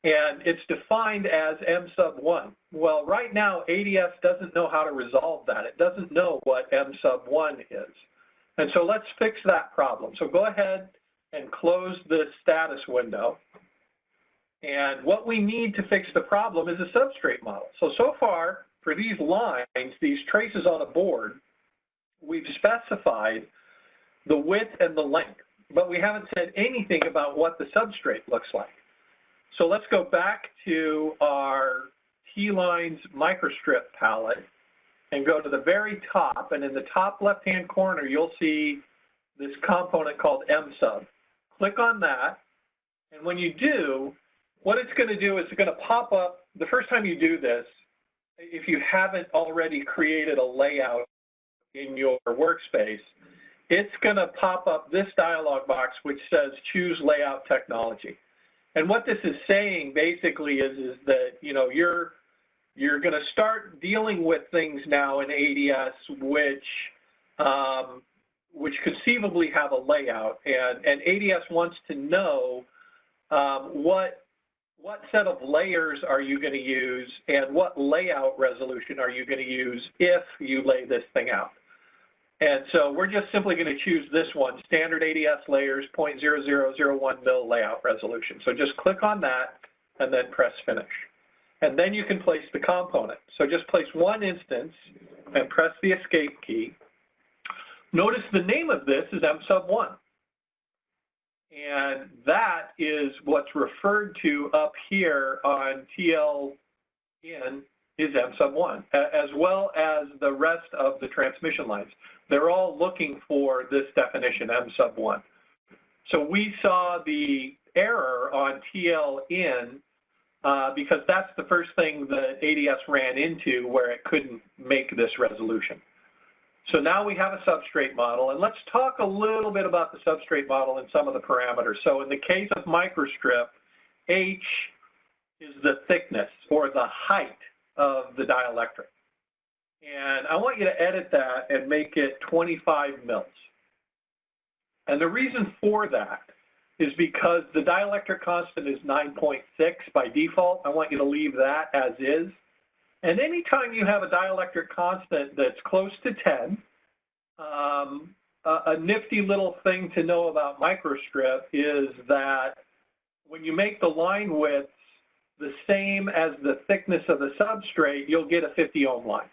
And it's defined as M_1. Well, right now, ADS doesn't know how to resolve that. It doesn't know what M_1 is. And so let's fix that problem. So go ahead and close the status window. And what we need to fix the problem is a substrate model. So far, for these lines, these traces on a board, we've specified the width and the length, but we haven't said anything about what the substrate looks like. So let's go back to our T-Lines microstrip palette and go to the very top, and in the top left-hand corner, you'll see this component called M_sub. Click on that, and when you do, what it's going to do is it's going to pop up, the first time you do this, if you haven't already created a layout in your workspace, it's going to pop up this dialog box which says choose layout technology. And what this is saying basically is that, you know, you're going to start dealing with things now in ADS which conceivably have a layout, and ADS wants to know what set of layers are you going to use and what layout resolution are you going to use if you lay this thing out. And so we're just simply going to choose this one, standard ADS layers 0.0001 mil layout resolution. So just click on that and then press finish. And then you can place the component. So just place one instance and press the escape key. Notice the name of this is M_1. And that is what's referred to up here on TLin is M_1, as well as the rest of the transmission lines. They're all looking for this definition, M_1. So we saw the error on TLin because that's the first thing that ADS ran into where it couldn't make this resolution. So now we have a substrate model, and let's talk a little bit about the substrate model and some of the parameters. So in the case of microstrip, H is the thickness or the height of the dielectric. And I want you to edit that and make it 25 mils. And the reason for that is because the dielectric constant is 9.6 by default. I want you to leave that as is. And anytime you have a dielectric constant that's close to 10, a nifty little thing to know about microstrip is that when you make the line widths the same as the thickness of the substrate, you'll get a 50 ohm line.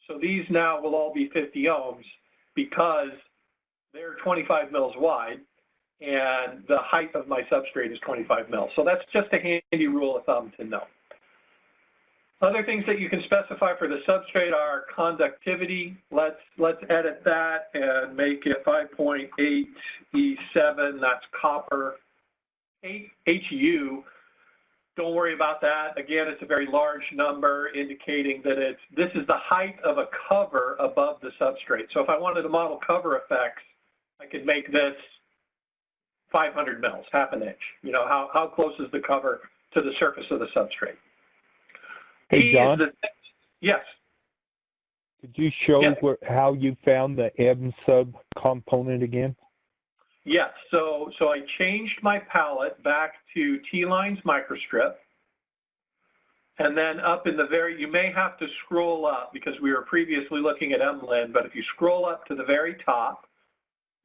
So these now will all be 50 ohms because they're 25 mils wide and the height of my substrate is 25 mils. So that's just a handy rule of thumb to know. Other things that you can specify for the substrate are conductivity. Let's edit that and make it 5.8 E7, that's copper. HU, don't worry about that. Again, it's a very large number indicating that this is the height of a cover above the substrate. So if I wanted to model cover effects, I could make this 500 mils, half an inch. You know, how close is the cover to the surface of the substrate? Hey, John? Yes. Could you show how you found the EEsof component again? Yes, so I changed my palette back to T-Lines microstrip. And then up in the you may have to scroll up because we were previously looking at MLIN, but if you scroll up to the very top,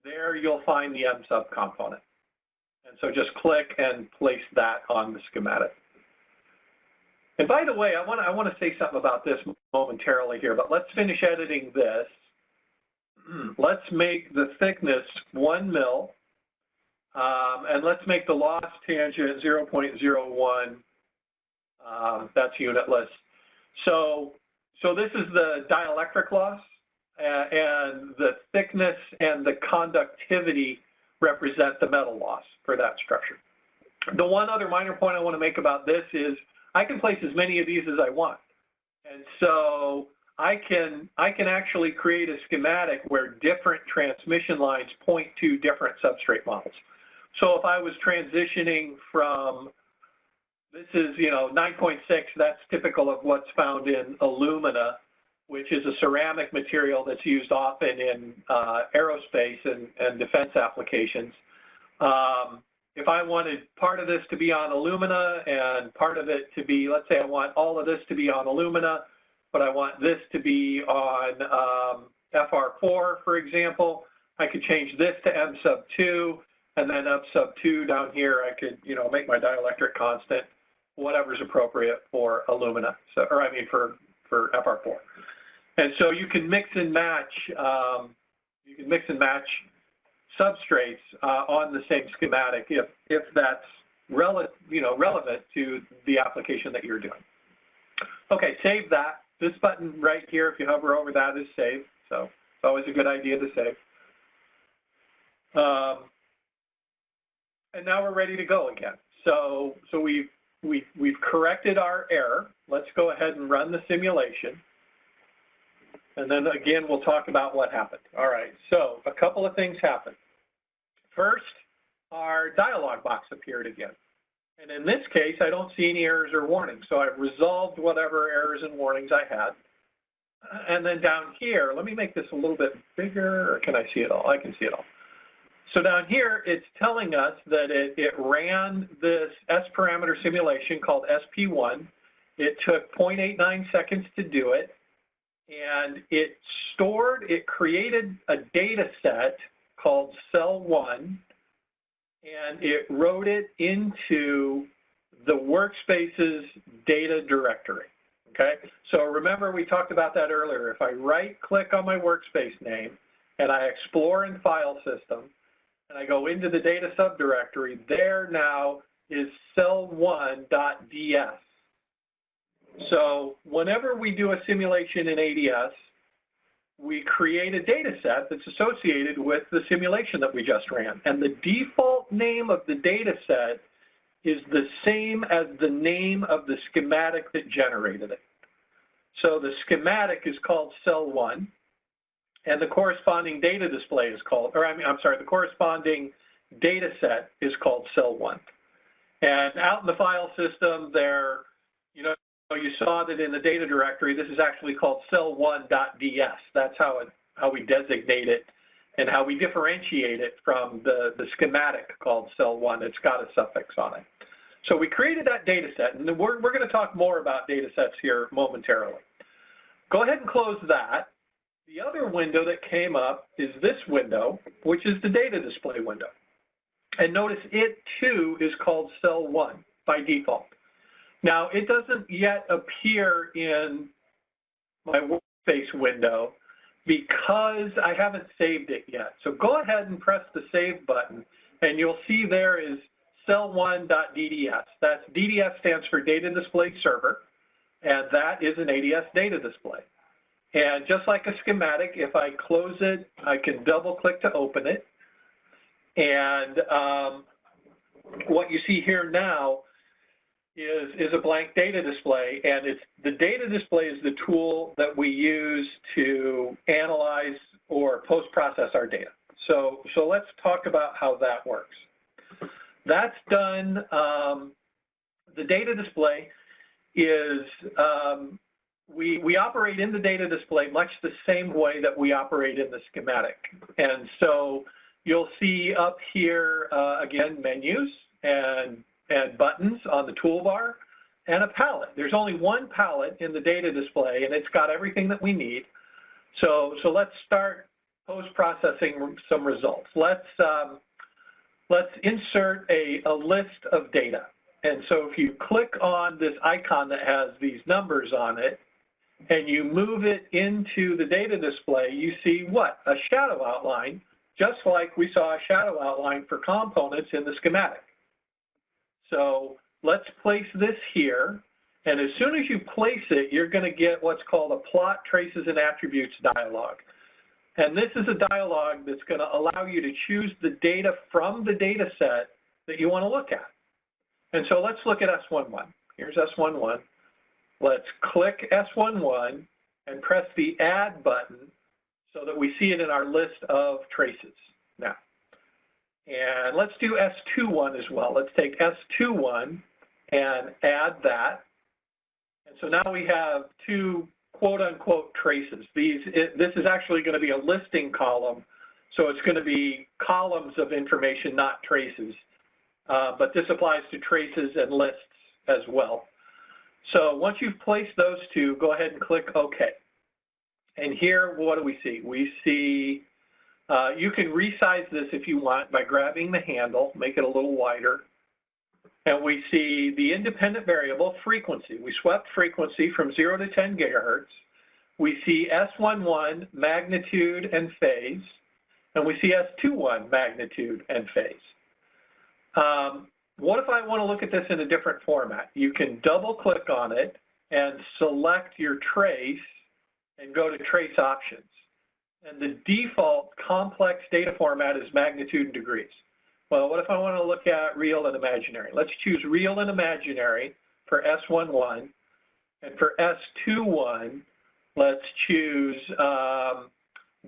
there you'll find the EEsof component. And so just click and place that on the schematic. And by the way, I want to say something about this momentarily here, but let's finish editing this. Let's make the thickness 1 mil, and let's make the loss tangent 0.01. That's unitless. So this is the dielectric loss, and the thickness and the conductivity represent the metal loss for that structure. The one other minor point I want to make about this is I can place as many of these as I want. And so I can actually create a schematic where different transmission lines point to different substrate models. So if I was transitioning from, this is 9.6, that's typical of what's found in alumina, which is a ceramic material that's used often in aerospace and defense applications. If I wanted part of this to be on alumina and part of it to be, let's say I want all of this to be on alumina, but I want this to be on FR4, for example, I could change this to M sub 2, and then M sub 2 down here, I could, make my dielectric constant, whatever's appropriate for alumina, so, or I mean for FR4. And so you can mix and match, substrates on the same schematic if that's relevant to the application that you're doing. Okay, save that. This button right here, if you hover over that, is save. So it's always a good idea to save. And now we're ready to go again. So we've corrected our error. Let's go ahead and run the simulation. And then again, we'll talk about what happened. All right, so a couple of things happened. First, our dialog box appeared again. And in this case, I don't see any errors or warnings. So I've resolved whatever errors and warnings I had. And then down here, let me make this a little bit bigger, or can I see it all? I can see it all. So down here, it's telling us that it ran this S parameter simulation called SP1. It took 0.89 seconds to do it. And it created a data set called cell 1, and it wrote it into the workspace's data directory, okay? So remember we talked about that earlier. If I right-click on my workspace name and I explore in File System and I go into the data subdirectory, there now is cell1.ds. So whenever we do a simulation in ADS, we create a data set that's associated with the simulation that we just ran. And the default name of the data set is the same as the name of the schematic that generated it. So the schematic is called cell 1, and the corresponding data display is called, the corresponding data set is called cell 1. And out in the file system there, you saw that in the data directory, this is actually called cell1.ds. That's how we designate it and how we differentiate it from the schematic called cell1. It's got a suffix on it. So we created that data set, and we're going to talk more about data sets here momentarily. Go ahead and close that. The other window that came up is this window, which is the data display window. And notice it too is called cell 1 by default. Now it doesn't yet appear in my workspace window because I haven't saved it yet. So go ahead and press the save button and you'll see there is cell1.dds. That's DDS stands for Data Display Server, and that is an ADS data display. And just like a schematic, if I close it, I can double click to open it. And what you see here now is a blank data display, and the data display is the tool that we use to analyze or post-process our data. So let's talk about how that works. That's done. The data display is we operate in the data display much the same way that we operate in the schematic. And so you'll see up here, again, menus and buttons on the toolbar and a palette. There's only one palette in the data display, and it's got everything that we need. So let's start post-processing some results. Let's insert a list of data. And so if you click on this icon that has these numbers on it, and you move it into the data display, you see what? A shadow outline, just like we saw a shadow outline for components in the schematic. So let's place this here, and as soon as you place it, you're going to get what's called a plot, traces, and attributes dialog. And this is a dialog that's going to allow you to choose the data from the data set that you want to look at. And so let's look at S11. Here's S11. Let's click S11 and press the Add button so that we see it in our list of traces now. And let's do S21 as well. Let's take S21 and add that. And so now we have two quote-unquote traces. This is actually going to be a listing column, so it's going to be columns of information, not traces. But this applies to traces and lists as well. So once you've placed those two, go ahead and click OK. And here, what do we see? We see, you can resize this if you want by grabbing the handle, make it a little wider. And we see the independent variable, frequency. We swept frequency from 0 to 10 gigahertz. We see S11, magnitude and phase. And we see S21, magnitude and phase. What if I want to look at this in a different format? You can double click on it and select your trace and go to trace options. And the default complex data format is magnitude and degrees. Well, what if I want to look at real and imaginary? Let's choose real and imaginary for S11. And for S21, let's choose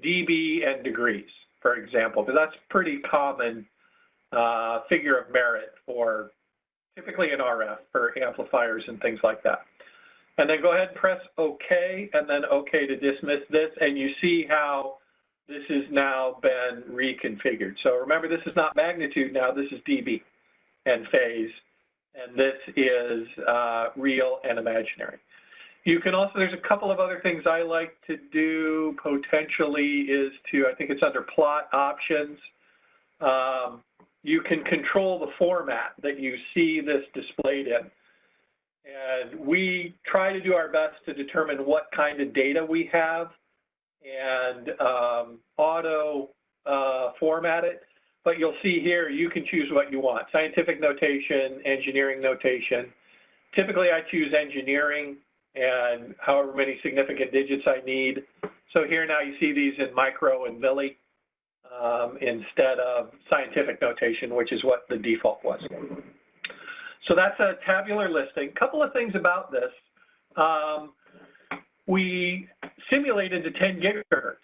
dB and degrees, for example, because that's pretty common figure of merit for typically in RF for amplifiers and things like that. And then go ahead and press OK, and then OK to dismiss this, and you see how this has now been reconfigured. So remember, this is not magnitude now, this is dB and phase, and this is real and imaginary. You can also, there's a couple of other things I like to do potentially is to, I think it's under plot options. You can control the format that you see this displayed in. And we try to do our best to determine what kind of data we have and auto format it. But you'll see here, you can choose what you want. Scientific notation, engineering notation. Typically, I choose engineering and however many significant digits I need. So here now you see these in micro and milli instead of scientific notation, which is what the default was. So that's a tabular listing. A couple of things about this. We simulated to 10 gigahertz,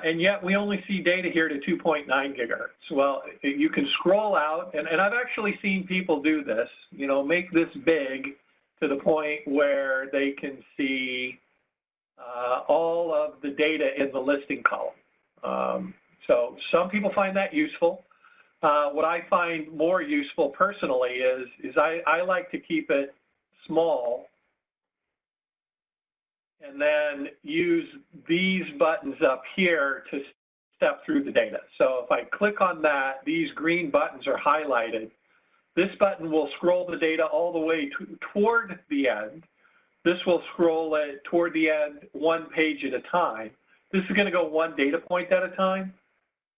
and yet we only see data here to 2.9 gigahertz. Well, you can scroll out, and I've actually seen people do this, you know, make this big to the point where they can see all of the data in the listing column. So some people find that useful. What I find more useful personally is I like to keep it small and then use these buttons up here to step through the data. So if I click on that, these green buttons are highlighted. This button will scroll the data all the way toward the end. This will scroll it toward the end one page at a time. This is going to go one data point at a time.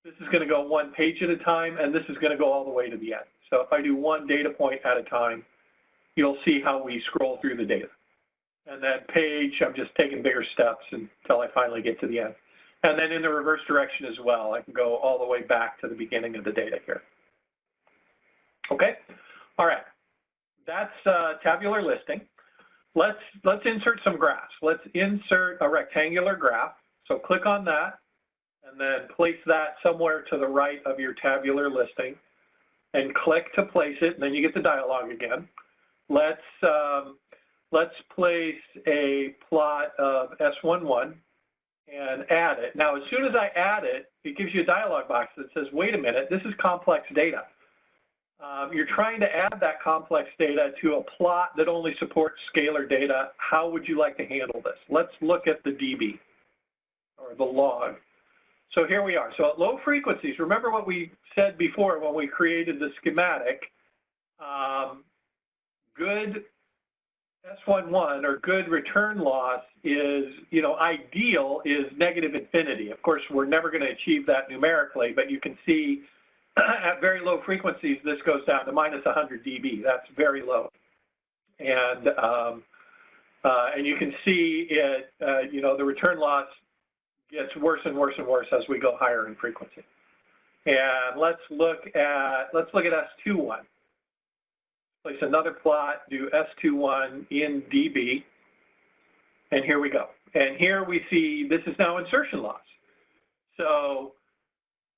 This is going to go one page at a time, and this is going to go all the way to the end. So if I do one data point at a time, you'll see how we scroll through the data. And that page, I'm just taking bigger steps until I finally get to the end. And then in the reverse direction as well, I can go all the way back to the beginning of the data here. Okay, all right, that's tabular listing. Let's insert some graphs. Let's insert a rectangular graph. So click on that and then place that somewhere to the right of your tabular listing and click to place it, and then you get the dialog again. Let's place a plot of S11 and add it. Now, as soon as I add it, it gives you a dialog box that says, wait a minute, this is complex data. You're trying to add that complex data to a plot that only supports scalar data. How would you like to handle this? Let's look at the dB, or the log. So here we are. So at low frequencies, remember what we said before when we created the schematic, good S11 or good return loss is, ideal is negative infinity. Of course, we're never going to achieve that numerically, but you can see at very low frequencies, this goes down to minus 100 dB. That's very low. And you can see it, the return loss gets worse and worse and worse as we go higher in frequency. And let's look at S21. Place another plot, do S21 in dB, and here we go. And here we see this is now insertion loss. So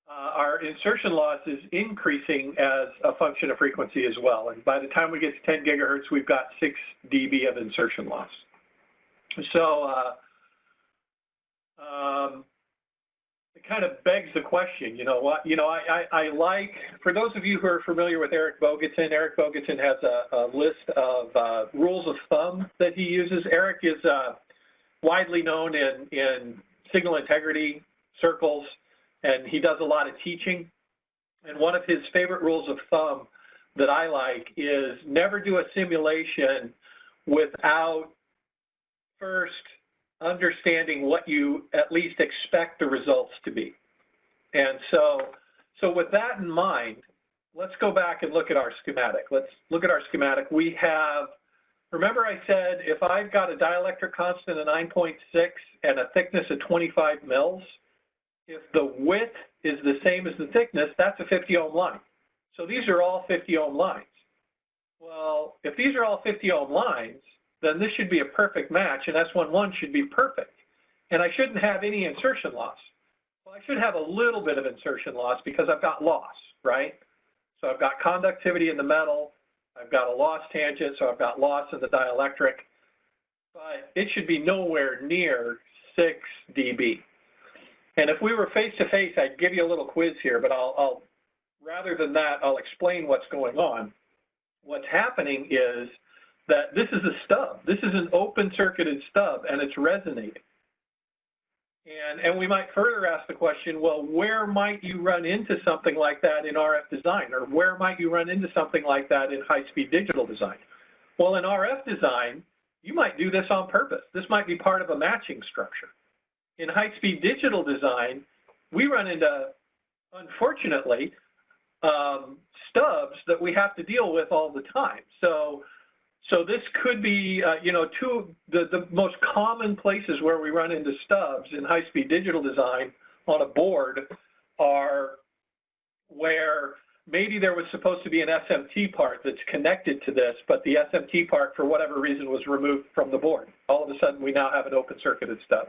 our insertion loss is increasing as a function of frequency as well. And by the time we get to 10 gigahertz, we've got 6 dB of insertion loss. So it kind of begs the question, I like, for those of you who are familiar with Eric Bogetson has a list of rules of thumb that he uses. Eric is widely known in signal integrity circles, and he does a lot of teaching. And one of his favorite rules of thumb that I like is never do a simulation without first understanding what you at least expect the results to be. And so with that in mind, let's go back and look at our schematic. Let's look at our schematic. We have, remember I said if I've got a dielectric constant of 9.6 and a thickness of 25 mils, if the width is the same as the thickness, that's a 50 ohm line. So these are all 50 ohm lines. Well, if these are all 50 ohm lines, then this should be a perfect match, and S11 should be perfect. And I shouldn't have any insertion loss. Well, I should have a little bit of insertion loss because I've got loss, right? So I've got conductivity in the metal, I've got a loss tangent, so I've got loss in the dielectric, but it should be nowhere near 6 dB. And if we were face-to-face, I'd give you a little quiz here, but I'll rather than that, I'll explain what's going on. What's happening is that this is a stub. This is an open-circuited stub, and it's resonating. And we might further ask the question, well, where might you run into something like that in RF design, or where might you run into something like that in high-speed digital design? Well, in RF design, you might do this on purpose. This might be part of a matching structure. In high-speed digital design, we run into, unfortunately, stubs that we have to deal with all the time. So this could be, two of the most common places where we run into stubs in high-speed digital design on a board are where maybe there was supposed to be an SMT part that's connected to this, but the SMT part, for whatever reason, was removed from the board. All of a sudden, we now have an open-circuited stub.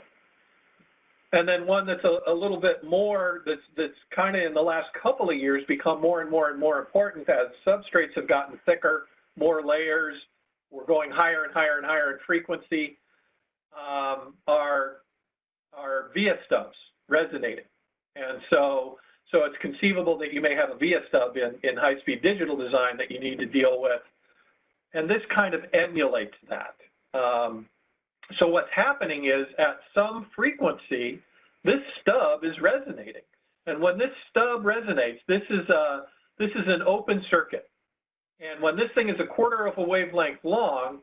And then one that's a little bit more, that's kind of in the last couple of years become more and more and more important as substrates have gotten thicker, more layers, we're going higher and higher and higher in frequency, are via stubs resonating. And so So it's conceivable that you may have a via stub in high-speed digital design that you need to deal with. And this kind of emulates that. So what's happening is at some frequency, this stub is resonating. And when this stub resonates, this is an open circuit. And when this thing is a quarter of a wavelength long,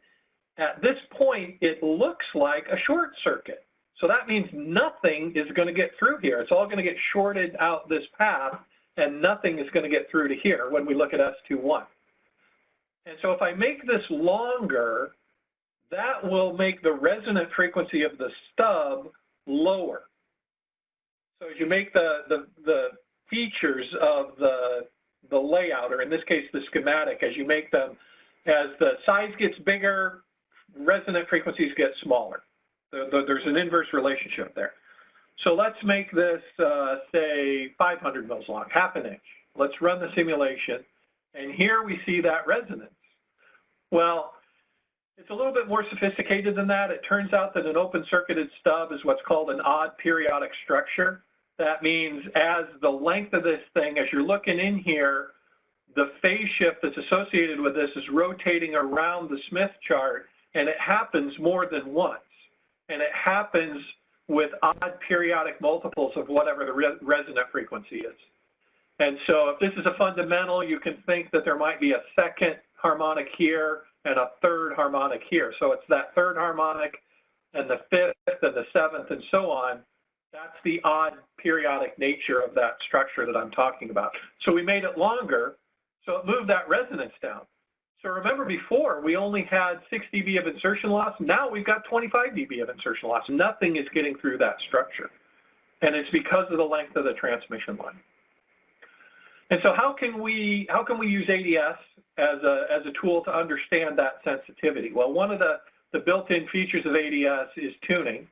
at this point, it looks like a short circuit. So that means nothing is going to get through here. It's all going to get shorted out this path, and nothing is going to get through to here when we look at S21. And so if I make this longer, that will make the resonant frequency of the stub lower. So as you make the features of the layout, or in this case, the schematic, as you make them, as the size gets bigger, resonant frequencies get smaller. There's an inverse relationship there. So let's make this, say, 500 mils long, half an inch. Let's run the simulation. And here we see that resonance. Well, it's a little bit more sophisticated than that. It turns out that an open circuited stub is what's called an odd periodic structure. That means as the length of this thing, as you're looking in here, the phase shift that's associated with this is rotating around the Smith chart, and it happens more than once. And it happens with odd periodic multiples of whatever the resonant frequency is. And so if this is a fundamental, you can think that there might be a second harmonic here and a third harmonic here. So it's that third harmonic and the fifth and the seventh and so on. That's the odd periodic nature of that structure that I'm talking about. So we made it longer, so it moved that resonance down. So remember before, we only had 6 dB of insertion loss. Now we've got 25 dB of insertion loss. Nothing is getting through that structure. And it's because of the length of the transmission line. And so how can we use ADS as a tool to understand that sensitivity? Well, one of the built-in features of ADS is tuning.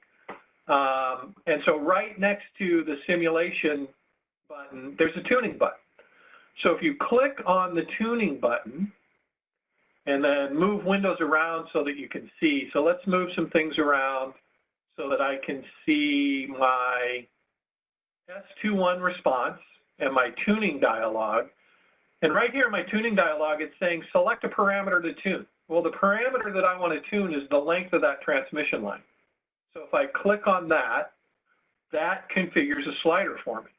And so right next to the simulation button, there's a tuning button. So if you click on the tuning button and then move windows around so that you can see. So let's move some things around so that I can see my S21 response and my tuning dialog. And right here in my tuning dialog, it's saying select a parameter to tune. Well, the parameter that I want to tune is the length of that transmission line. So if I click on that, that configures a slider for me.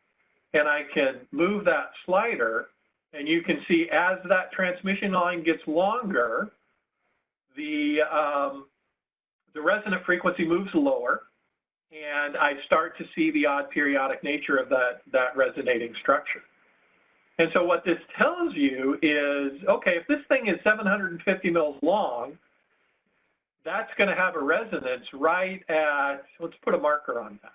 And I can move that slider, and you can see as that transmission line gets longer, the resonant frequency moves lower, and I start to see the odd periodic nature of that resonating structure. And so what this tells you is, okay, if this thing is 750 mils long, that's going to have a resonance right at, let's put a marker on that.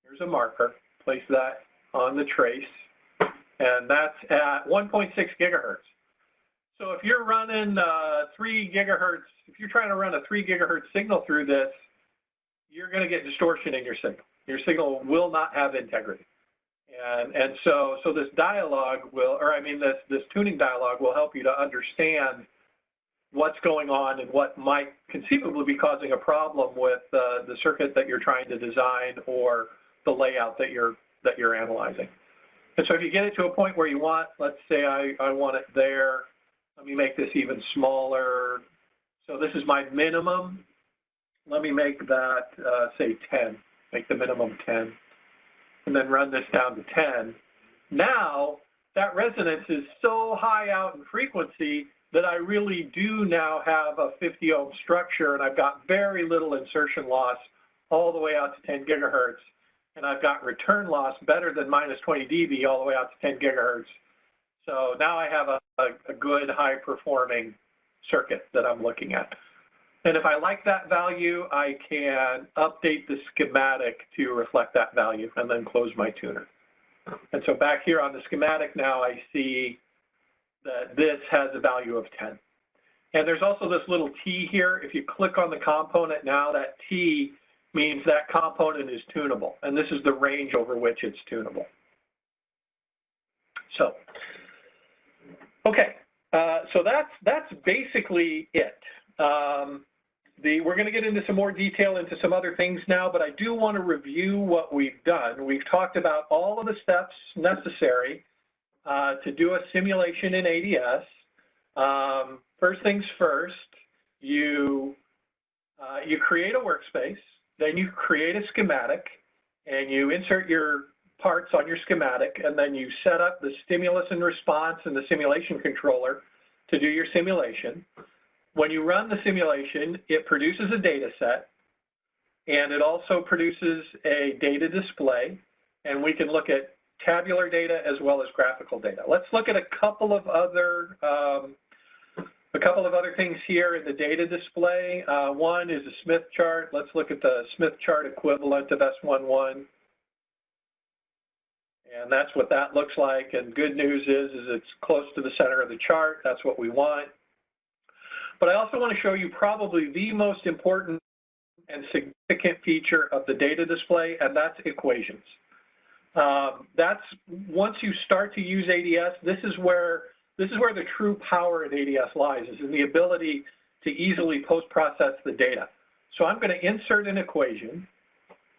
Here's a marker, place that on the trace, and that's at 1.6 gigahertz. So if you're running 3 gigahertz, if you're trying to run a 3 gigahertz signal through this, you're going to get distortion in your signal. Your signal will not have integrity. And so this dialogue will, or I mean this tuning dialogue will help you to understand what's going on and what might conceivably be causing a problem with the circuit that you're trying to design or the layout that you're analyzing. And so if you get it to a point where you want, let's say I want it there, let me make this even smaller. So this is my minimum. Let me make that, say 10, make the minimum 10, and then run this down to 10. Now, that resonance is so high out in frequency that I really do now have a 50 ohm structure, and I've got very little insertion loss all the way out to 10 gigahertz. And I've got return loss better than minus 20 dB all the way out to 10 gigahertz. So now I have a good high-performing circuit that I'm looking at. And if I like that value, I can update the schematic to reflect that value and then close my tuner. And so back here on the schematic now, I see that this has a value of 10. And there's also this little T here. If you click on the component now, that T means that component is tunable. And this is the range over which it's tunable. So, okay, so that's basically it. we're going to get into some more detail into some other things now, but I do want to review what we've done. We've talked about all of the steps necessary to do a simulation in ADS. First things first, you create a workspace, then you create a schematic, and you insert your parts on your schematic, and then you set up the stimulus and response and the simulation controller to do your simulation. When you run the simulation, it produces a data set, and it also produces a data display, and we can look at tabular data as well as graphical data. Let's look at a couple of other things here in the data display. One is a Smith chart. Let's look at the Smith chart equivalent of S11. And that's what that looks like. And good news is it's close to the center of the chart. That's what we want. But I also want to show you probably the most important and significant feature of the data display, and that's equations. That's once you start to use ADS, this is where the true power in ADS lies, is in the ability to easily post-process the data. So I'm going to insert an equation,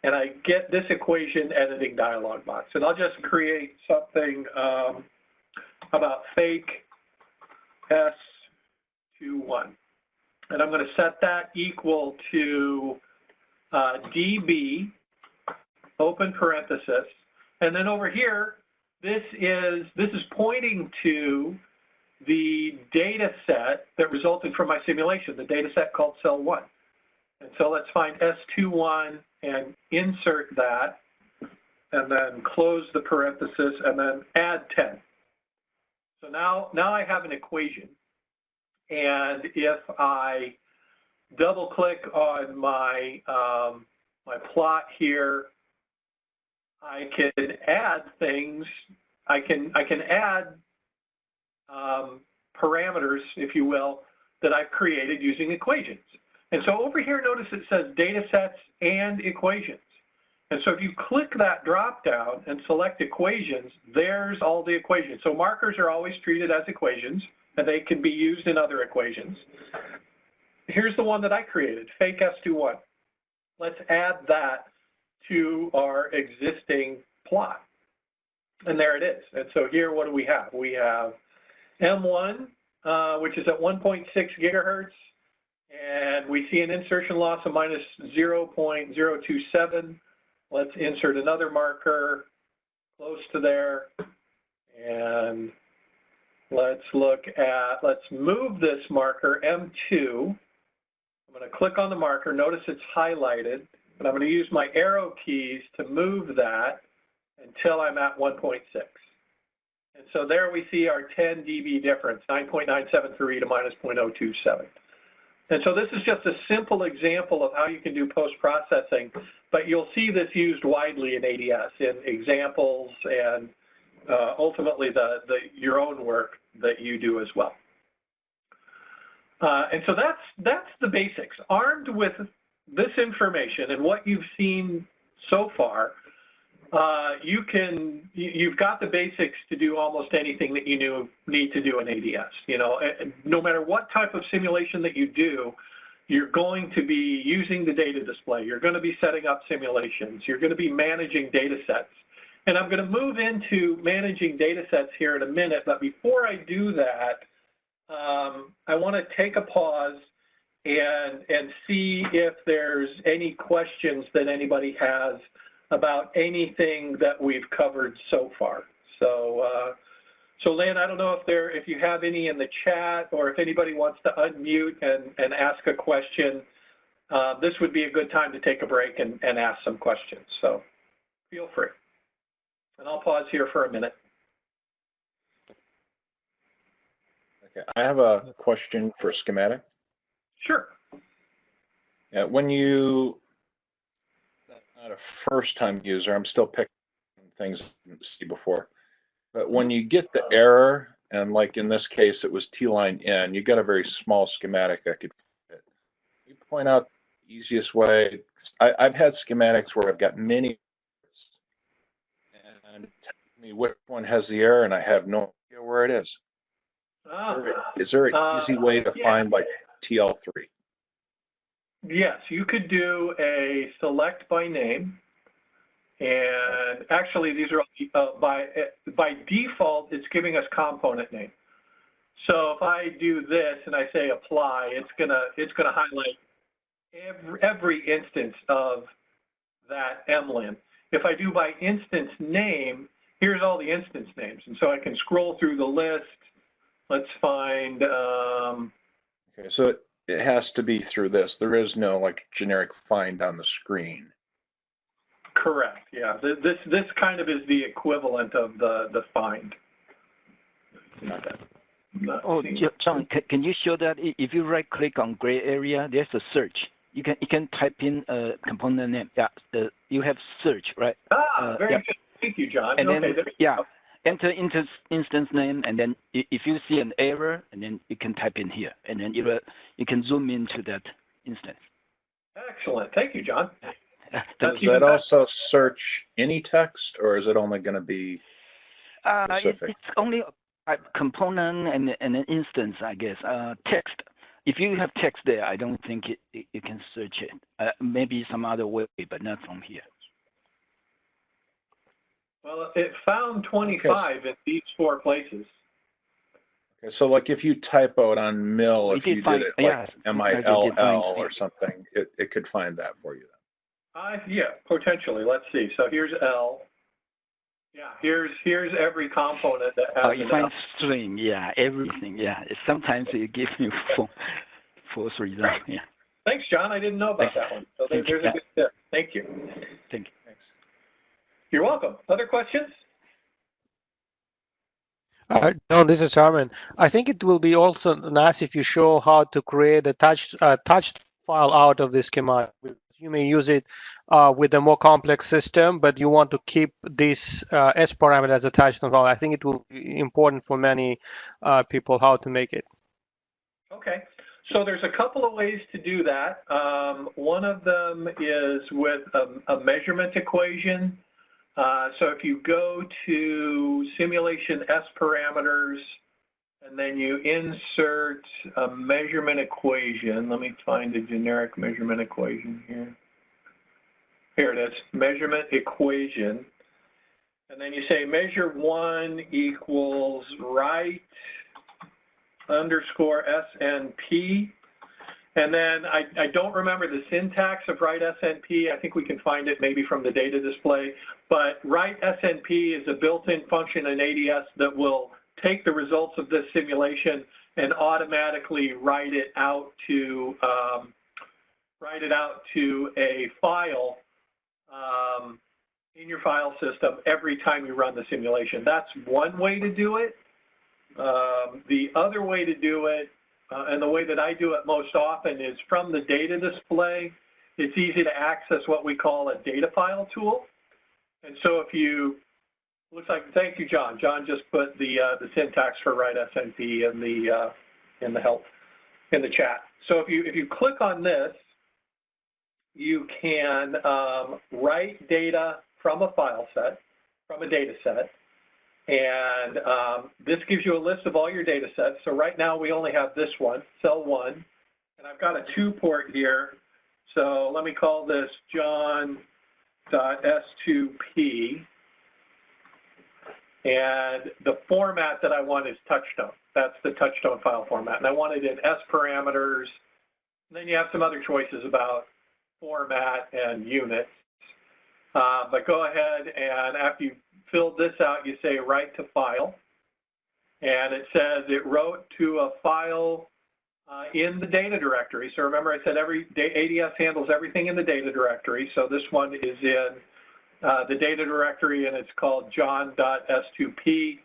and I get this equation editing dialog box. And I'll just create something about fake S21. And I'm going to set that equal to dB, open parenthesis. And then over here, this is pointing to the data set that resulted from my simulation, the data set called cell 1. And so let's find S21 and insert that, and then close the parenthesis, and then add 10. So now I have an equation. And if I double click on my, my plot here, I can add things. I can add parameters, if you will, that I've created using equations. And so over here, notice it says data sets and equations. And so if you click that drop down and select equations, there's all the equations. So markers are always treated as equations, and they can be used in other equations. Here's the one that I created, fake S21. Let's add that to our existing plot. And there it is. And so here, what do we have? We have M1, which is at 1.6 gigahertz, and we see an insertion loss of minus 0.027. Let's insert another marker close to there, and let's move this marker, M2. I'm going to click on the marker. Notice it's highlighted, and I'm going to use my arrow keys to move that until I'm at 1.6. And so there we see our 10 dB difference, 9.973 to minus 0.027. And so this is just a simple example of how you can do post-processing, but you'll see this used widely in ADS in examples and ultimately your own work that you do as well. And so that's the basics. Armed with this information and what you've seen so far, you've got the basics to do almost anything that you need to do in ADS. You know, no matter what type of simulation that you do, you're going to be using the data display. You're going to be setting up simulations. You're going to be managing data sets. And I'm going to move into managing data sets here in a minute. But before I do that, I want to take a pause and see if there's any questions that anybody has about anything that we've covered so far. So Lynn, I don't know if you have any in the chat, or if anybody wants to unmute and ask a question. This would be a good time to take a break and ask some questions. So feel free. And I'll pause here for a minute. Okay, I have a question for schematic. Sure. Yeah, when you not a first-time user, I'm still picking things I didn't see before. But when you get the error, and like in this case, it was T-line in, you got a very small schematic I could fit. You point out the easiest way. I've had schematics where I've got many, and tell me which one has the error, and I have no idea where it is. Is there an easy way to find like TL3? yes, you could do a select by name. And actually, these are by default, it's giving us component name. So if I do this and I say apply, it's gonna highlight every instance of that MLIN. If I do by instance name, here's all the instance names, and so I can scroll through the list. Let's find. Okay, so it has to be through this. There is no like generic find on the screen. Correct. Yeah. This kind of is the equivalent of the find. John, can you show that if you right click on gray area, there's a search. You can type in a component name. Yeah. You have search, right? Very good. Thank you, John. And okay, then enter instance name, and then if you see an error, and then you can type in here, and then you can zoom into that instance. Excellent. Thank you, John. Does that also search any text, or is it only going to be specific? It's only a component and an instance, I guess. Text. If you have text there, I don't think you can search it. Maybe some other way, but not from here. Well, it found 25 in these 4 places. Okay, so like if you type out on mill, if you did it like MILL or something, it could find that for you then. Yeah, potentially. Let's see. So here's L. Yeah, here's every component that has you find string, yeah, everything, yeah. Sometimes it gives you false result, yeah. Thanks, John. I didn't know about that one. So there's a good tip. Thank you. Thank you. Thanks. You're welcome. Other questions? No, this is Armin. I think it will be also nice if you show how to create a touched file out of this schematic. You may use it with a more complex system, but you want to keep this S parameter as a touchstone file. I think it will be important for many people how to make it. Okay. So there's a couple of ways to do that. One of them is with a measurement equation. So if you go to simulation S parameters, and then you insert a measurement equation. Let me find a generic measurement equation here. Here it is, measurement equation. And then you say measure 1 equals right underscore SNP. And then I don't remember the syntax of write SNP. I think we can find it maybe from the data display. But write SNP is a built-in function in ADS that will take the results of this simulation and automatically write it out to a file in your file system every time you run the simulation. That's one way to do it. The other way to do it, and the way that I do it most often, is from the data display. It's easy to access what we call a data file tool. And so if you looks like, thank you, John. John just put the syntax for write SNP in the help in the chat. So if you click on this, you can write data from a file set, from a data set, and this gives you a list of all your data sets. So right now we only have this one, cell 1, and I've got a 2-port here. So let me call this John.S2P. And the format that I want is touchstone. That's the touchstone file format. And I want it in S parameters. And then you have some other choices about format and units. But go ahead, and after you fill this out, you say write to file. And it says it wrote to a file in the data directory. So remember I said ADS handles everything in the data directory. So this one is in the data directory, and it's called john.s2p.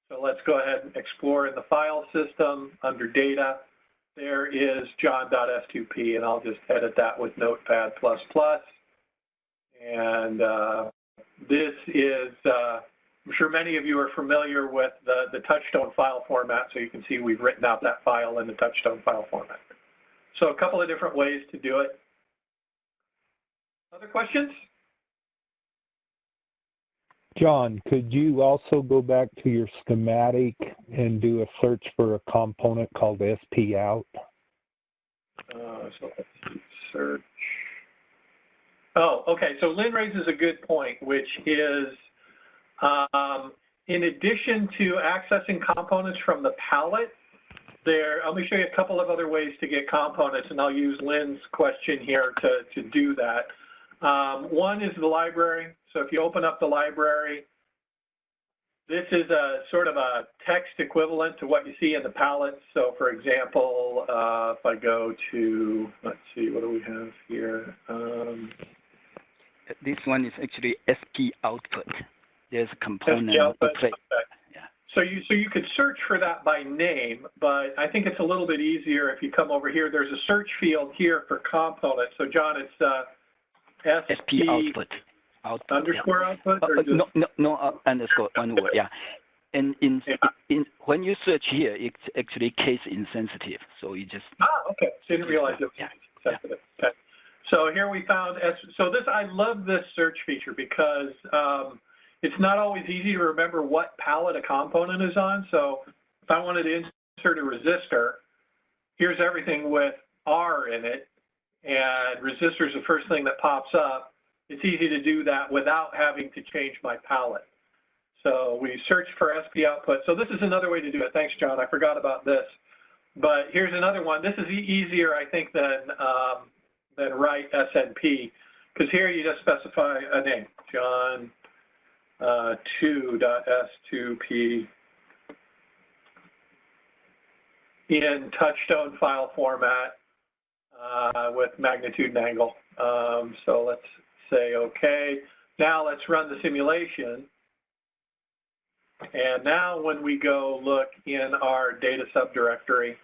So let's go ahead and explore in the file system under data. There is john.s2p, and I'll just edit that with Notepad++. And this is, I'm sure many of you are familiar with the touchstone file format, so you can see we've written out that file in the touchstone file format. So a couple of different ways to do it. Other questions? John, could you also go back to your schematic and do a search for a component called SP out? So let's see. search. Oh, okay. So Lynn raises a good point, which is in addition to accessing components from the palette, let me show you a couple of other ways to get components, and I'll use Lynn's question here to do that. One is the library. So if you open up the library, this is a sort of a text equivalent to what you see in the palette. So for example, if I go to, let's see, what do we have here? This one is actually SP output. There's a component. SP output, okay. Yeah. So you could search for that by name, but I think it's a little bit easier if you come over here. There's a search field here for components. So John, it's SP output. Underscore yeah. output? Or no underscore, one word, yeah. And when you search here, it's actually case insensitive. So you just. Okay. Didn't realize it was sensitive. Yeah. Okay. So here we found, I love this search feature because it's not always easy to remember what palette a component is on. So if I wanted to insert a resistor, here's everything with R in it, and resistor is the first thing that pops up. It's easy to do that without having to change my palette. So we search for SP output. So this is another way to do it. Thanks, John. I forgot about this. But here's another one. This is easier, I think, than write SNP, because here you just specify a name, John 2.s2p in touchstone file format with magnitude and angle. So let's say OK. Now let's run the simulation. And now when we go look in our data subdirectory,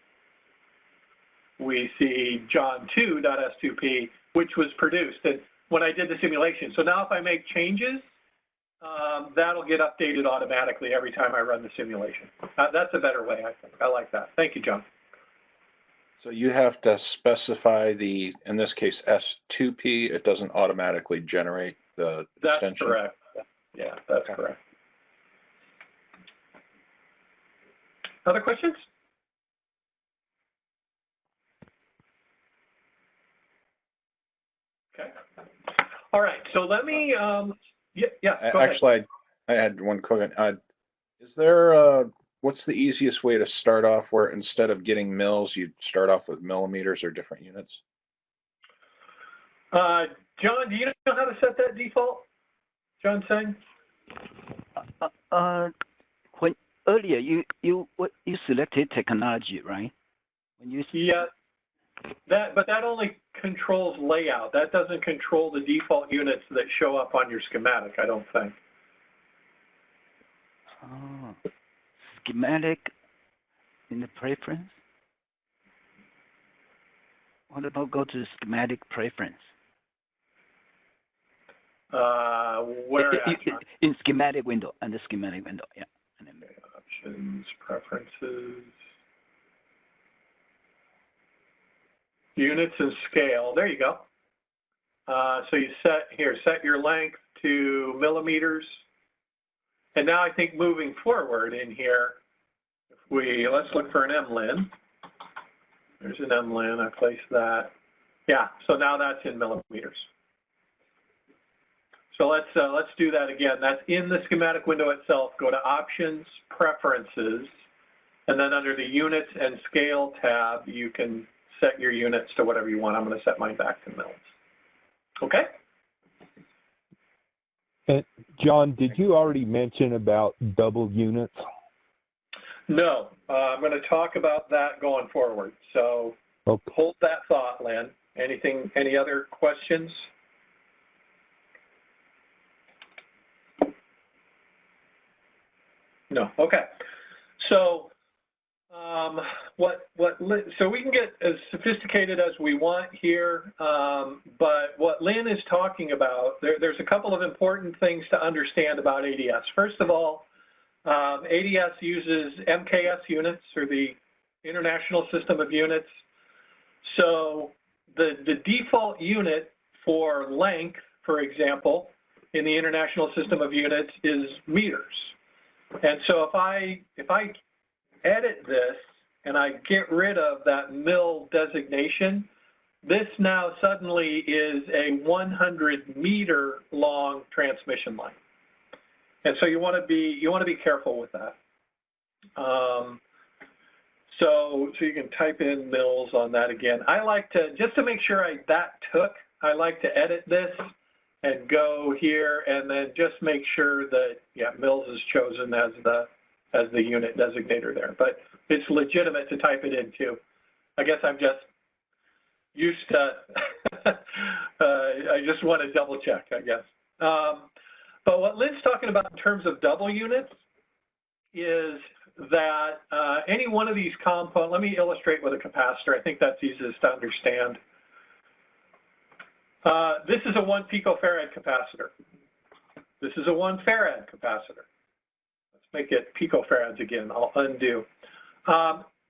we see John 2.s2p, which was produced and when I did the simulation. So now if I make changes, that'll get updated automatically every time I run the simulation. That's a better way, I think. I like that. Thank you, John. So you have to specify in this case, S2P. It doesn't automatically generate the extension? That's correct. Yeah, that's correct. Other questions? Okay. All right. So let me. Actually, I had one quick. Is there what's the easiest way to start off where instead of getting mils, you start off with millimeters or different units? John, do you know how to set that default? John saying. When earlier you selected technology, right? When you but that only controls layout. That doesn't control the default units that show up on your schematic, I don't think. Oh, schematic in the preference? What about go to schematic preference? Where in schematic window, under schematic window, yeah. And then options, preferences. Units and scale, there you go. So you set your length to millimeters. And now I think moving forward in here, let's look for an MLin. There's an MLin, I placed that. Yeah, so now that's in millimeters. So let's do that again. That's in the schematic window itself. Go to Options, Preferences, and then under the Units and Scale tab, you can set your units to whatever you want. I'm going to set mine back to mils. Okay? John, did you already mention about double units? No, I'm going to talk about that going forward. So hold that thought, Lynn. Any other questions? No. Okay. So so we can get as sophisticated as we want here, but what Lynn is talking about, there's a couple of important things to understand about ADS. First of all, ADS uses MKS units, or the International System of Units. So the default unit for length, for example, in the International System of Units is meters. And so if I edit this and I get rid of that mil designation, this now suddenly is a 100-meter long transmission line. And so you want to be careful with that. So you can type in mils on that again. I like to, just to make sure I like to edit this and go here and then just make sure that, yeah, mils is chosen as the unit designator there. But it's legitimate to type it in too. I guess I'm just used to, I just want to double check, I guess. But what Lynn's talking about in terms of double units is that any one of these components, let me illustrate with a capacitor. I think that's easiest to understand. This is a 1 picofarad capacitor. This is a 1 farad capacitor. Let's make it picofarads again. I'll undo.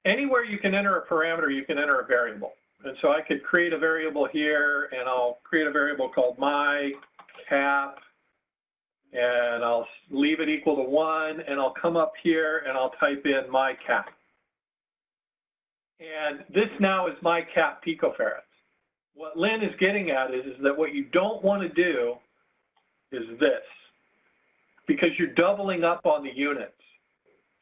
Anywhere you can enter a parameter, you can enter a variable. And so I could create a variable here, and I'll create a variable called my cap, and I'll leave it equal to 1, and I'll come up here and I'll type in my cap. And this now is my cap picofarads. What Lynn is getting at is that what you don't want to do is this, because you're doubling up on the units.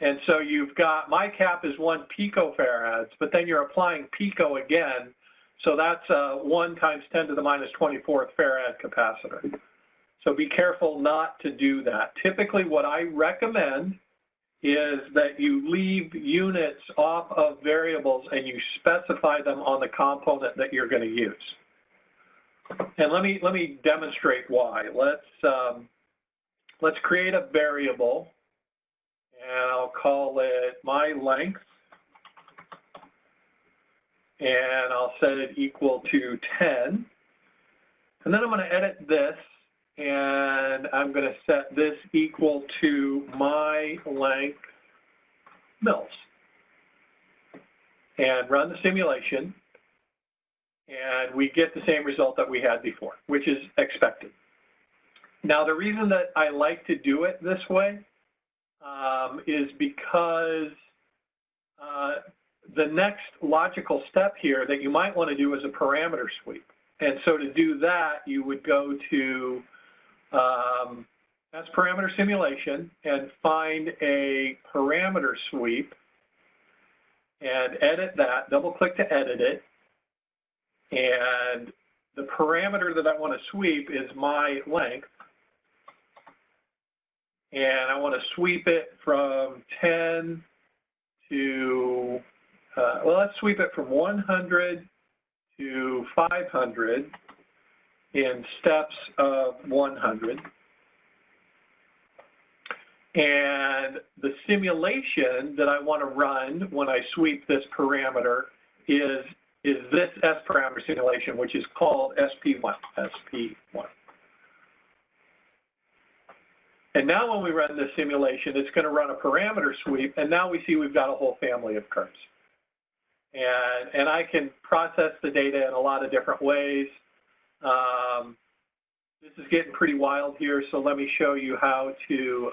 And so you've got, my cap is 1 picofarads, but then you're applying pico again. So that's a 1 times 10 to the minus 24th farad capacitor. So be careful not to do that. Typically what I recommend is that you leave units off of variables and you specify them on the component that you're going to use. And let me demonstrate why. Let's create a variable, and I'll call it my length, and I'll set it equal to 10. And then I'm going to edit this, and I'm going to set this equal to my length mils. And run the simulation, and we get the same result that we had before, which is expected. Now, the reason that I like to do it this way is because the next logical step here that you might want to do is a parameter sweep. And so to do that, you would go to that's parameter simulation and find a parameter sweep and edit that, double click to edit it. And the parameter that I want to sweep is my length. And I want to sweep it from 10 to, well, let's sweep it from 100 to 500 in steps of 100. And the simulation that I want to run when I sweep this parameter is this S parameter simulation, which is called SP1. SP1. And now when we run this simulation, it's going to run a parameter sweep, and now we see we've got a whole family of curves. And I can process the data in a lot of different ways. This is getting pretty wild here, so let me show you how to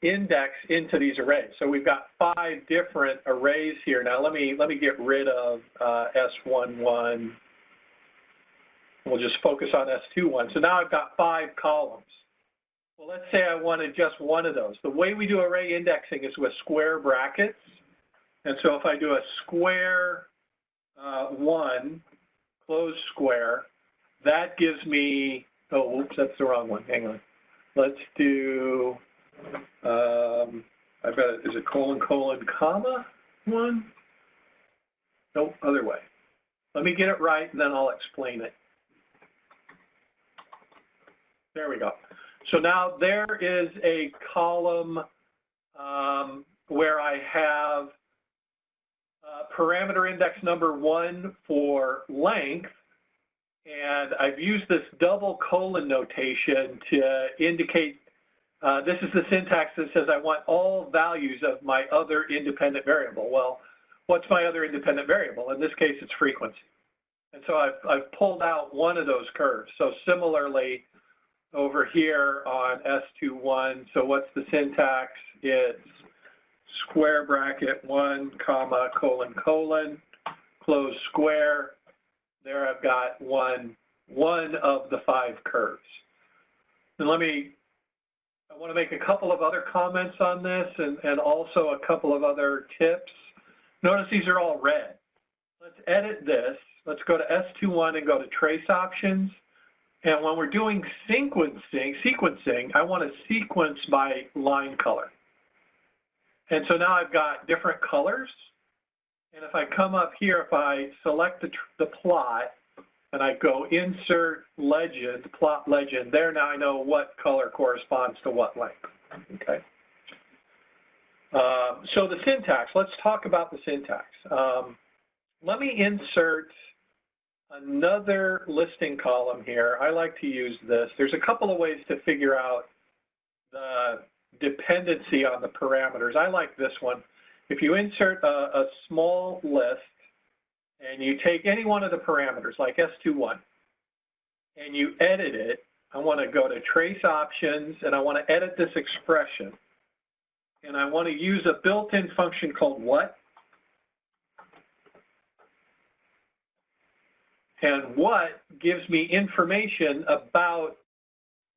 index into these arrays. So we've got 5 different arrays here. Now let me get rid of S11. We'll just focus on S21. So now I've got 5 columns. Well, let's say I wanted just one of those. The way we do array indexing is with square brackets. And so if I do a square 1, close square, that gives me, oh, oops, that's the wrong one. Hang on. Let's do, I bet it is a colon, colon, comma 1? Nope, other way. Let me get it right, and then I'll explain it. There we go. So now there is a column where I have parameter index number 1 for length, and I've used this double colon notation to indicate this is the syntax that says I want all values of my other independent variable. Well, what's my other independent variable? In this case, it's frequency. And so I've pulled out one of those curves. So similarly, over here on S21, so what's the syntax? It's square bracket 1, comma, colon, colon, close square. There I've got one of the 5 curves. And I want to make a couple of other comments on this and also a couple of other tips. Notice these are all red. Let's edit this. Let's go to S21 and go to trace options. And when we're doing sequencing, I want to sequence by line color. And so now I've got different colors. And if I come up here, if I select the plot and I go insert legend, plot legend, there now I know what color corresponds to what length. Okay. So the syntax, let's talk about the syntax. Let me insert another listing column here. I like to use this. There's a couple of ways to figure out the dependency on the parameters. I like this one. If you insert a small list and you take any one of the parameters, like S21, and you edit it, I want to go to trace options and I want to edit this expression. And I want to use a built-in function called what? And what gives me information about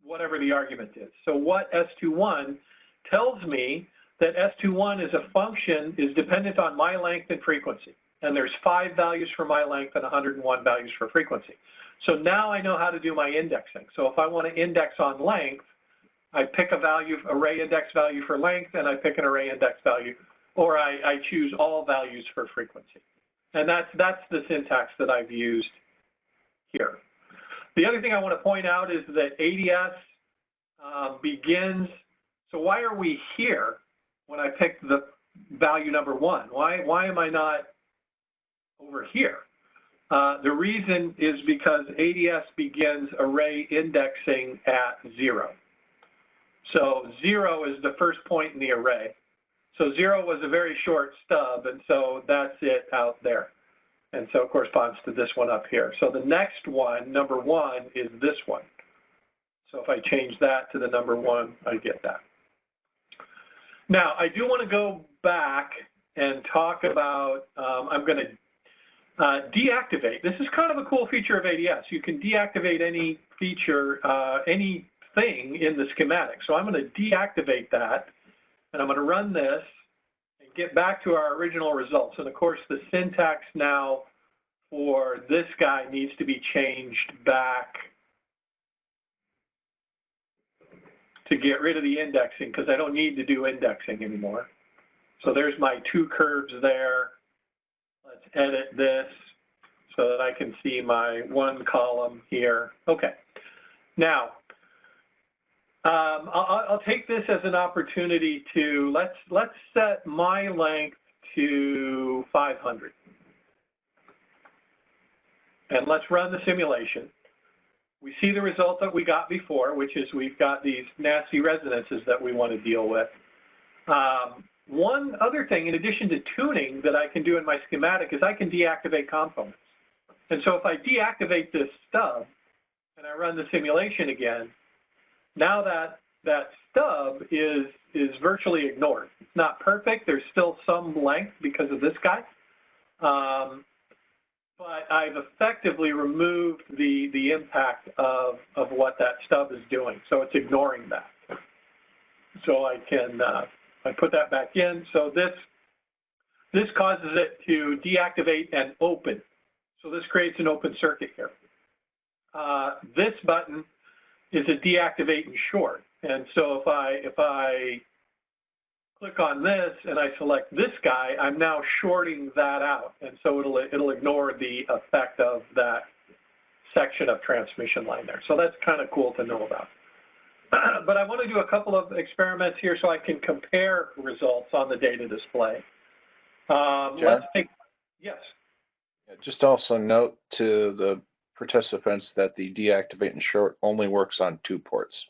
whatever the argument is. So what S21 tells me that S21 is a function, is dependent on my length and frequency. And there's 5 values for my length and 101 values for frequency. So now I know how to do my indexing. So if I want to index on length, I pick a value, array index value for length, and I pick an array index value, or I choose all values for frequency. And that's the syntax that I've used here. The other thing I want to point out is that ADS begins, so why are we here when I pick the value number 1? Why am I not over here? The reason is because ADS begins array indexing at 0. So 0 is the first point in the array. So 0 was a very short stub, and so that's it out there. And so it corresponds to this one up here. So the next one, number 1, is this one. So if I change that to the number 1, I get that. Now, I do want to go back and talk about, I'm going to deactivate. This is kind of a cool feature of ADS. You can deactivate any feature, anything in the schematic. So I'm going to deactivate that, and I'm going to run this and get back to our original results. And of course, the syntax now for this guy needs to be changed back to get rid of the indexing, because I don't need to do indexing anymore. So there's my 2 curves there. Let's edit this so that I can see my 1 column here. Okay. Now, I'll take this as an opportunity to, let's set my length to 500. And let's run the simulation. We see the result that we got before, which is we've got these nasty resonances that we want to deal with. One other thing, in addition to tuning, that I can do in my schematic is I can deactivate components. And so if I deactivate this stub and I run the simulation again, now that stub is virtually ignored. It's not perfect. There's still some length because of this guy. But I've effectively removed the impact of what that stub is doing. So it's ignoring that. So I can I put that back in. So this causes it to deactivate and open. So this creates an open circuit here. This button is a deactivate and short. And so if I click on this and I select this guy, I'm now shorting that out. And so it'll ignore the effect of that section of transmission line there. So that's kind of cool to know about. But I want to do a couple of experiments here so I can compare results on the data display. Let's take, yes. Just also note to the participants that the deactivate and short only works on 2 ports.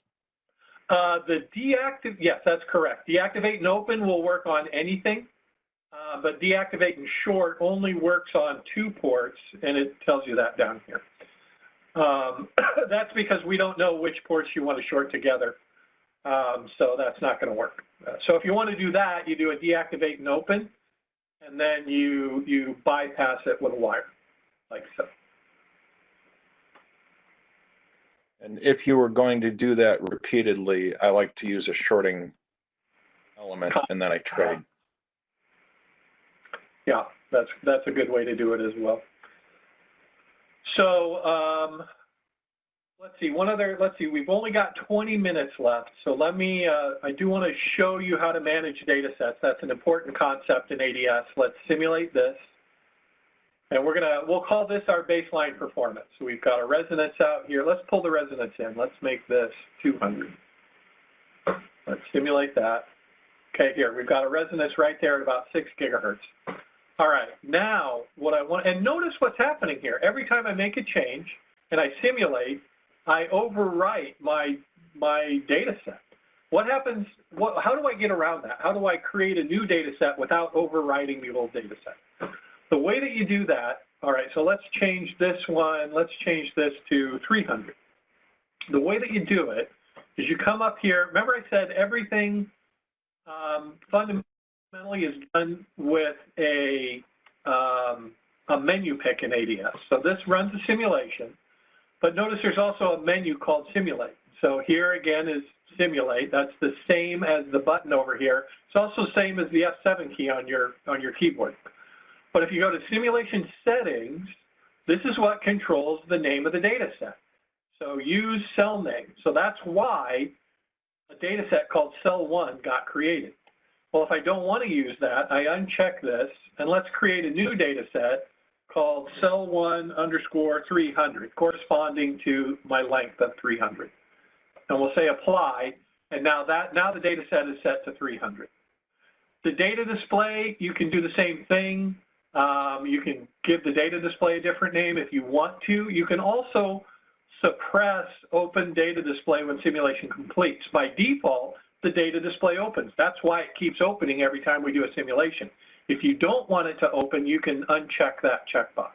Yes, that's correct. Deactivate and open will work on anything, but deactivate and short only works on 2 ports, and it tells you that down here. That's because we don't know which ports you want to short together. So that's not going to work. So if you want to do that, you do a deactivate and open, and then you bypass it with a wire, like so. And if you were going to do that repeatedly, I like to use a shorting element, and then I trade. Yeah, that's a good way to do it as well. So let's see, we've only got 20 minutes left. So let me, I do want to show you how to manage data sets. That's an important concept in ADS. Let's simulate this. And we'll call this our baseline performance. So we've got a resonance out here. Let's pull the resonance in. Let's make this 200. Let's simulate that. Okay, here, we've got a resonance right there at about 6 gigahertz. All right, now what I want, and notice what's happening here. Every time I make a change and I simulate, I overwrite my data set. What happens, how do I get around that? How do I create a new data set without overwriting the old data set? The way that you do that, all right, so let's change this one, let's change this to 300. The way that you do it is you come up here, remember I said everything fundamentally is done with a menu pick in ADS. So this runs a simulation, but notice there's also a menu called simulate. So here again is simulate, that's the same as the button over here. It's also the same as the F7 key on your keyboard. But if you go to simulation settings, this is what controls the name of the data set. So use cell name. So that's why a data set called cell 1 got created. Well, if I don't want to use that, I uncheck this, and let's create a new data set called cell 1 underscore 300, corresponding to my length of 300. And we'll say apply, and now the data set is set to 300. The data display, you can do the same thing. You can give the data display a different name if you want to. You can also suppress open data display when simulation completes. By default, the data display opens. That's why it keeps opening every time we do a simulation. If you don't want it to open, you can uncheck that checkbox.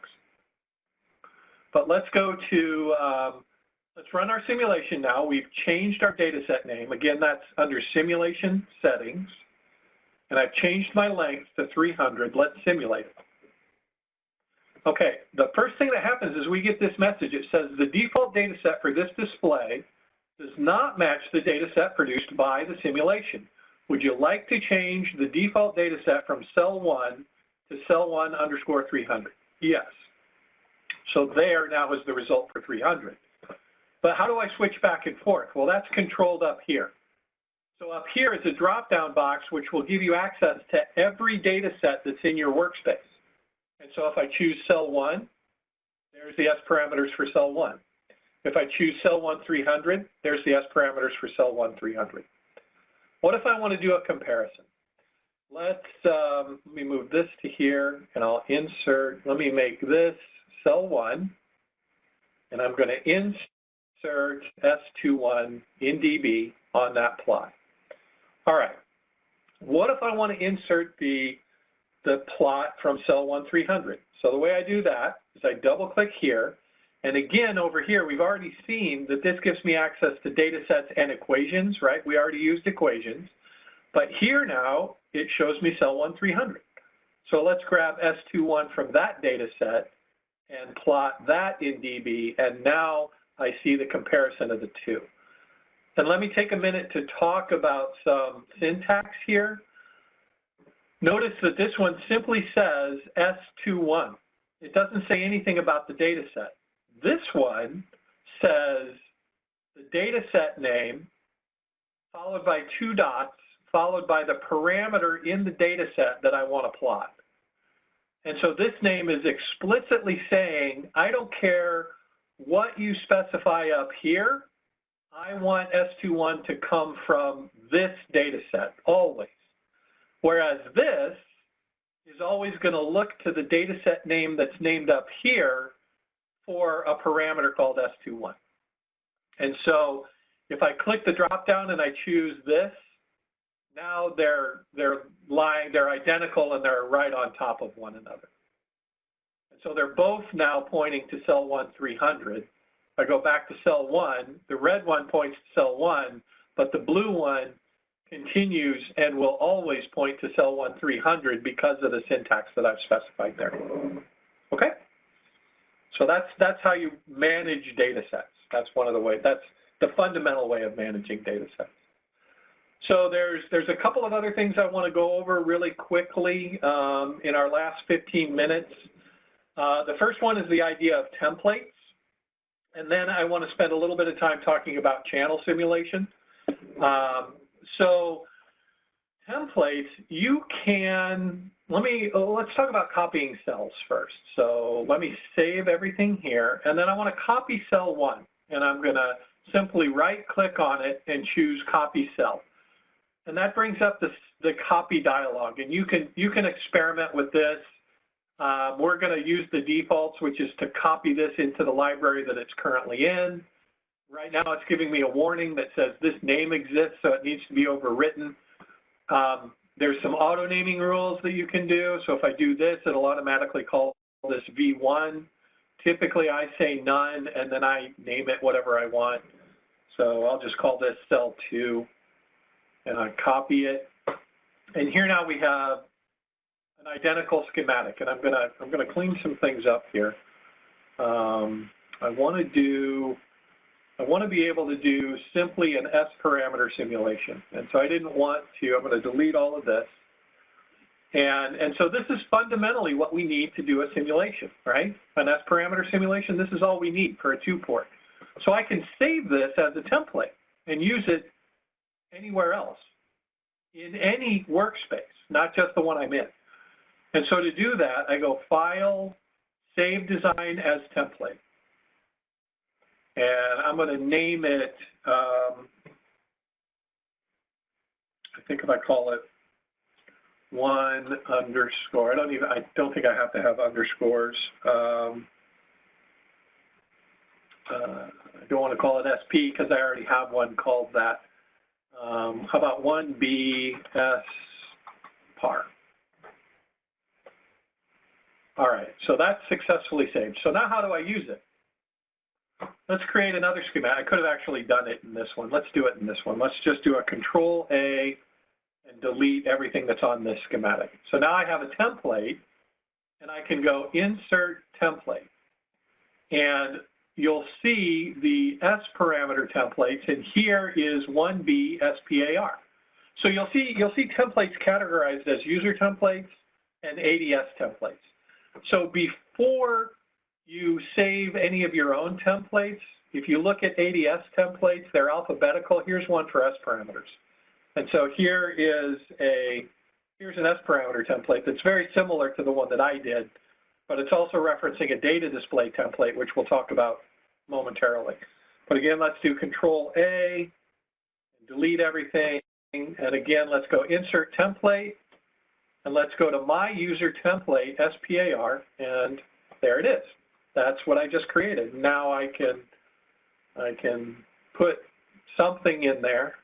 But let's go to, let's run our simulation now. We've changed our data set name. Again, that's under simulation settings. And I've changed my length to 300. Let's simulate it. Okay, the first thing that happens is we get this message. It says the default data set for this display does not match the data set produced by the simulation. Would you like to change the default data set from cell 1 to cell 1 underscore 300? Yes. So there now is the result for 300. But how do I switch back and forth? Well, that's controlled up here. So up here is a drop-down box which will give you access to every data set that's in your workspace. And so if I choose cell 1, there's the S parameters for cell 1. If I choose cell 1 300, there's the S parameters for cell 1 300. What if I want to do a comparison? Let me move this to here, and I'll insert, let me make this cell 1, and I'm going to insert S21 in dB on that plot. All right, what if I want to insert the plot from cell 1 300? So the way I do that is I double click here, and again over here we've already seen that this gives me access to data sets and equations, right? We already used equations, but here now it shows me cell 1 300. So let's grab S21 from that data set and plot that in dB, and now I see the comparison of the two. And let me take a minute to talk about some syntax here. Notice that this one simply says S21. It doesn't say anything about the data set. This one says the data set name, followed by 2 dots, followed by the parameter in the data set that I want to plot. And so this name is explicitly saying, I don't care what you specify up here, I want S21 to come from this data set, always. Whereas this is always going to look to the data set name that's named up here for a parameter called S21. And so if I click the drop down and I choose this, now they're identical and they're right on top of one another. And so they're both now pointing to cell 1 300. If I go back to cell 1, the red one points to cell 1, but the blue one continues and will always point to cell 1300 because of the syntax that I've specified there. Okay? So that's how you manage data sets. That's one of the ways. That's the fundamental way of managing data sets. So there's a couple of other things I want to go over really quickly in our last 15 minutes. The first one is the idea of templates. And then I want to spend a little bit of time talking about channel simulation. So templates, you can, let's talk about copying cells first. So let me save everything here, and then I want to copy cell 1, and I'm going to simply right-click on it and choose Copy Cell. And that brings up the copy dialog, and you can experiment with this. We're going to use the defaults, which is to copy this into the library that it's currently in. Right now it's giving me a warning that says this name exists, so it needs to be overwritten. There's some auto naming rules that you can do. So if I do this, it'll automatically call this V1. Typically I say none, and then I name it whatever I want. So I'll just call this cell 2, and I copy it. And here now we have an identical schematic, and I'm gonna clean some things up here. I want to be able to do simply an S parameter simulation. And so I didn't want to, I'm going to delete all of this. And so this is fundamentally what we need to do a simulation, right? An S parameter simulation, this is all we need for a 2-port. So I can save this as a template and use it anywhere else in any workspace, not just the one I'm in. And so to do that, I go File, Save Design as Template. And I'm going to name it, I think if I call it 1 underscore, I don't think I have to have underscores. I don't want to call it SP because I already have one called that. How about 1BS par? All right, so that's successfully saved. So now how do I use it? Let's create another schematic. I could have actually done it in this one. Let's do it in this one. Let's just do a Control-A and delete everything that's on this schematic. So now I have a template, and I can go Insert Template. And you'll see the S parameter templates, and here is 1B SPAR. So you'll see templates categorized as user templates and ADS templates. So before you save any of your own templates, if you look at ADS templates, they're alphabetical. Here's one for S parameters. And so here's an S parameter template that's very similar to the one that I did, but it's also referencing a data display template, which we'll talk about momentarily. But again, let's do Control-A, delete everything, and again, let's go Insert Template, and let's go to My User Template, SPAR, and there it is. That's what I just created. Now I can put something in there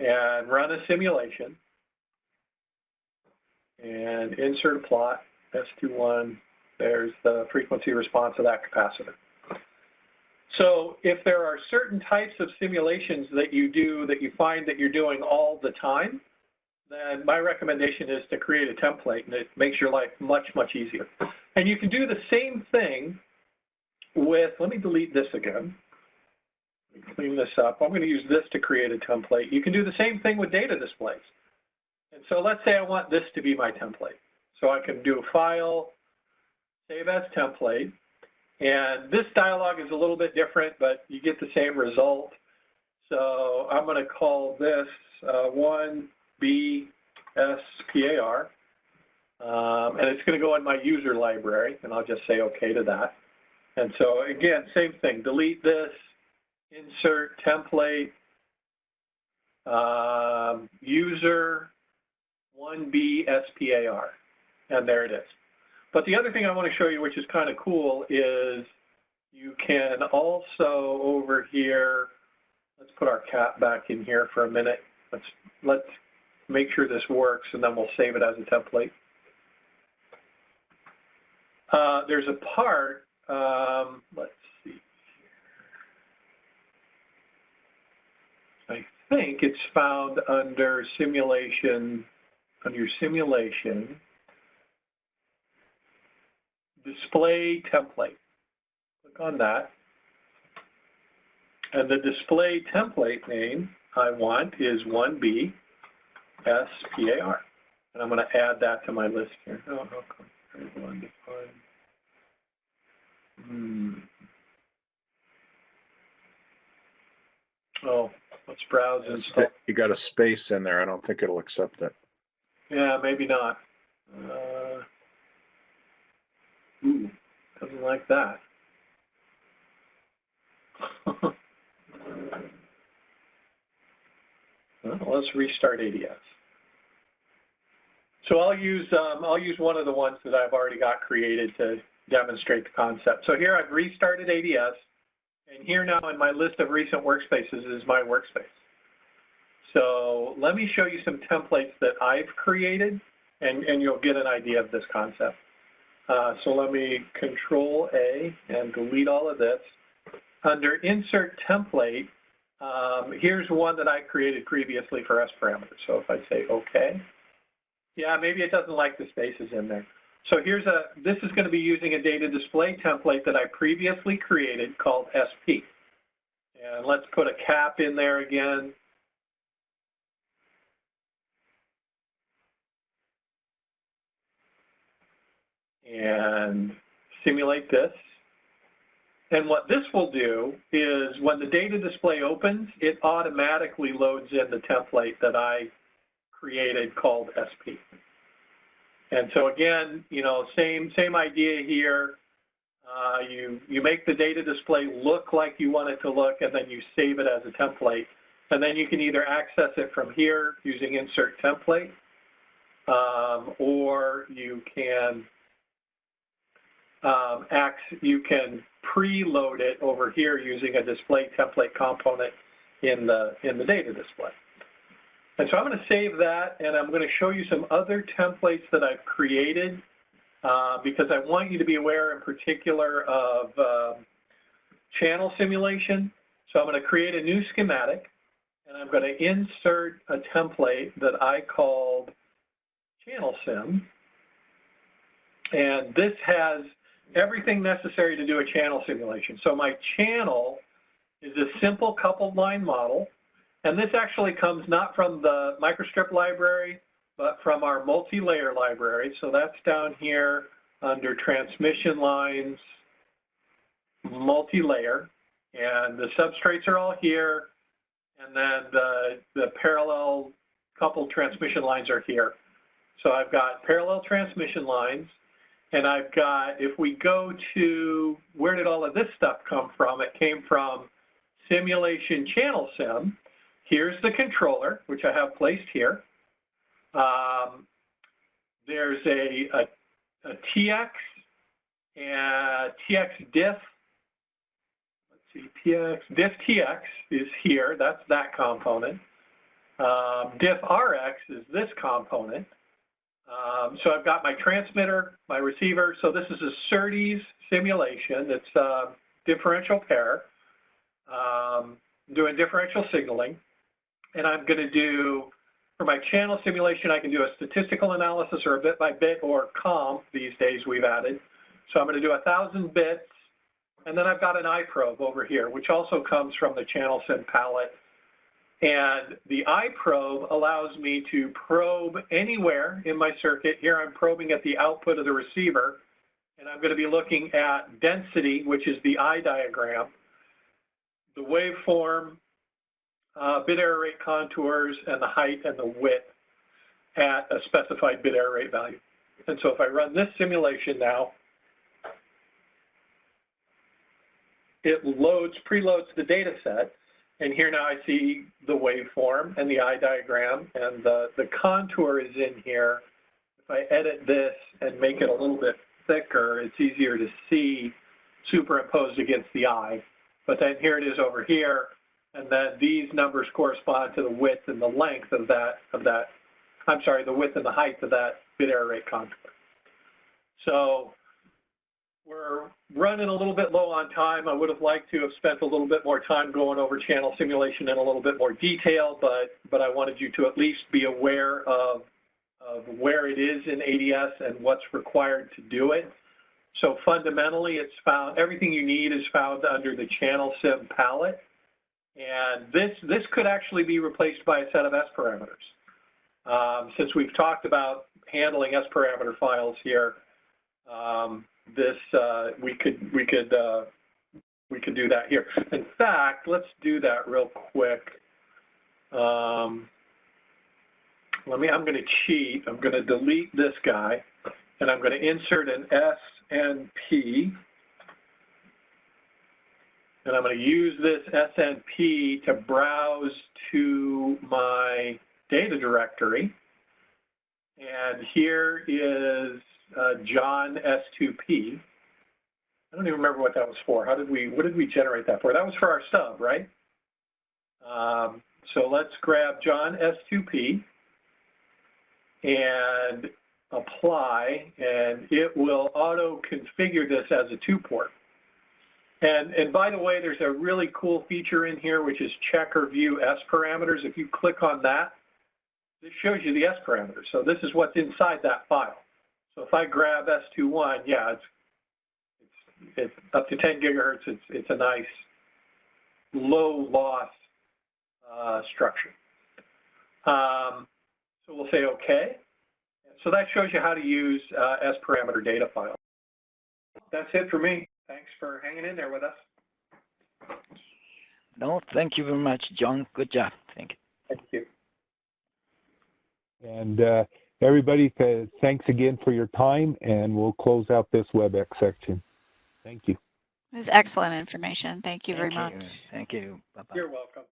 and run a simulation and insert a plot, S21, there's the frequency response of that capacitor. So if there are certain types of simulations that you do that you find that you're doing all the time, then my recommendation is to create a template, and it makes your life much, much easier. And you can do the same thing with, let me delete this again. Let me clean this up. I'm going to use this to create a template. You can do the same thing with data displays. And so let's say I want this to be my template. So I can do File, Save as Template. And this dialog is a little bit different, but you get the same result. So I'm going to call this 1B SPAR. And it's going to go in my user library, and I'll just say OK to that. And so again, same thing, delete this, insert template, user 1B SPAR, and there it is. But the other thing I want to show you, which is kind of cool, is you can also over here, let's put our cat back in here for a minute. Let's make sure this works, and then we'll save it as a template. There's a part, let's see. think it's found under simulation, display template. Click on that. And the display template name I want is 1B SPAR. And I'm going to add that to my list here. Oh, how come? Oh, let's browse and stuff. You got a space in there. I don't think it'll accept it. Yeah, maybe not. Doesn't like that. Well, let's restart ADS. So I'll use one of the ones that I've already got created to demonstrate the concept. So here I've restarted ADS, and here now in my list of recent workspaces is my workspace. So let me show you some templates that I've created, and you'll get an idea of this concept. So let me Control A and delete all of this. Under Insert Template, here's one that I created previously for S parameters. So if I say OK, yeah, maybe it doesn't like the spaces in there. So this is going to be using a data display template that I previously created called SP. And let's put a cap in there again. And simulate this. And what this will do is when the data display opens, it automatically loads in the template that I created called SP. And so again, same idea here. You make the data display look like you want it to look, and then you save it as a template. And then you can either access it from here using Insert Template, or you can preload it over here using a display template component in the data display. And so I'm going to save that, and I'm going to show you some other templates that I've created because I want you to be aware in particular of channel simulation. So I'm going to create a new schematic, and I'm going to insert a template that I called Channel Sim. And this has everything necessary to do a channel simulation. So my channel is a simple coupled line model. And this actually comes not from the microstrip library, but from our multi-layer library. So that's down here under transmission lines, multi-layer. And the substrates are all here. And then the parallel coupled transmission lines are here. So I've got parallel transmission lines. And I've got, if we go to, where did all of this stuff come from? It came from Simulation Channel Sim. Here's the controller, which I have placed here. There's a TX and TX diff. Let's see, diff TX is here. That's that component. Diff RX is this component. So I've got my transmitter, my receiver. So this is a SerDes simulation. It's a differential pair, doing differential signaling. And I'm going to do, for my channel simulation, I can do a statistical analysis or a bit by bit or COM these days we've added. So I'm going to do 1,000 bits. And then I've got an iProbe over here, which also comes from the channel sim palette. And the iProbe allows me to probe anywhere in my circuit. Here I'm probing at the output of the receiver. And I'm going to be looking at density, which is the I diagram, the waveform, bit error rate contours, and the height and the width at a specified bit error rate value. And so if I run this simulation now, it preloads the data set. And here now I see the waveform and the I diagram, and the contour is in here. If I edit this and make it a little bit thicker, it's easier to see superimposed against the I. But then here it is over here. And then these numbers correspond to the width and the length of that, the width and the height of that bit error rate contour. So We're running a little bit low on time. I would have liked to have spent a little bit more time going over channel simulation in a little bit more detail, but I wanted you to at least be aware of where it is in ADS and what's required to do it. So fundamentally, it's found, everything you need is found under the channel sim palette. And this could actually be replaced by a set of S parameters. Since we've talked about handling S parameter files here, we could do that here. In fact, let's do that real quick. I'm going to cheat. I'm going to delete this guy, and I'm going to insert an SNP, and I'm going to use this SNP to browse to my data directory. And here is John S2P. I don't even remember what that was for. What did we generate that for? That was for our stub, right? So let's grab John S2P and apply, and it will auto-configure this as a 2-port. And by the way, there's a really cool feature in here, which is check or view S parameters. If you click on that, this shows you the S parameters. So this is what's inside that file. So if I grab S21, yeah, it's up to 10 gigahertz. It's a nice low loss structure. So we'll say OK. So that shows you how to use S parameter data files. That's it for me. Thanks for hanging in there with us. No, thank you very much, John. Good job. Thank you. Thank you. And everybody, thanks again for your time, and we'll close out this WebEx section. Thank you. It was excellent information. Thank you very much. Thank you. Bye-bye. You're welcome.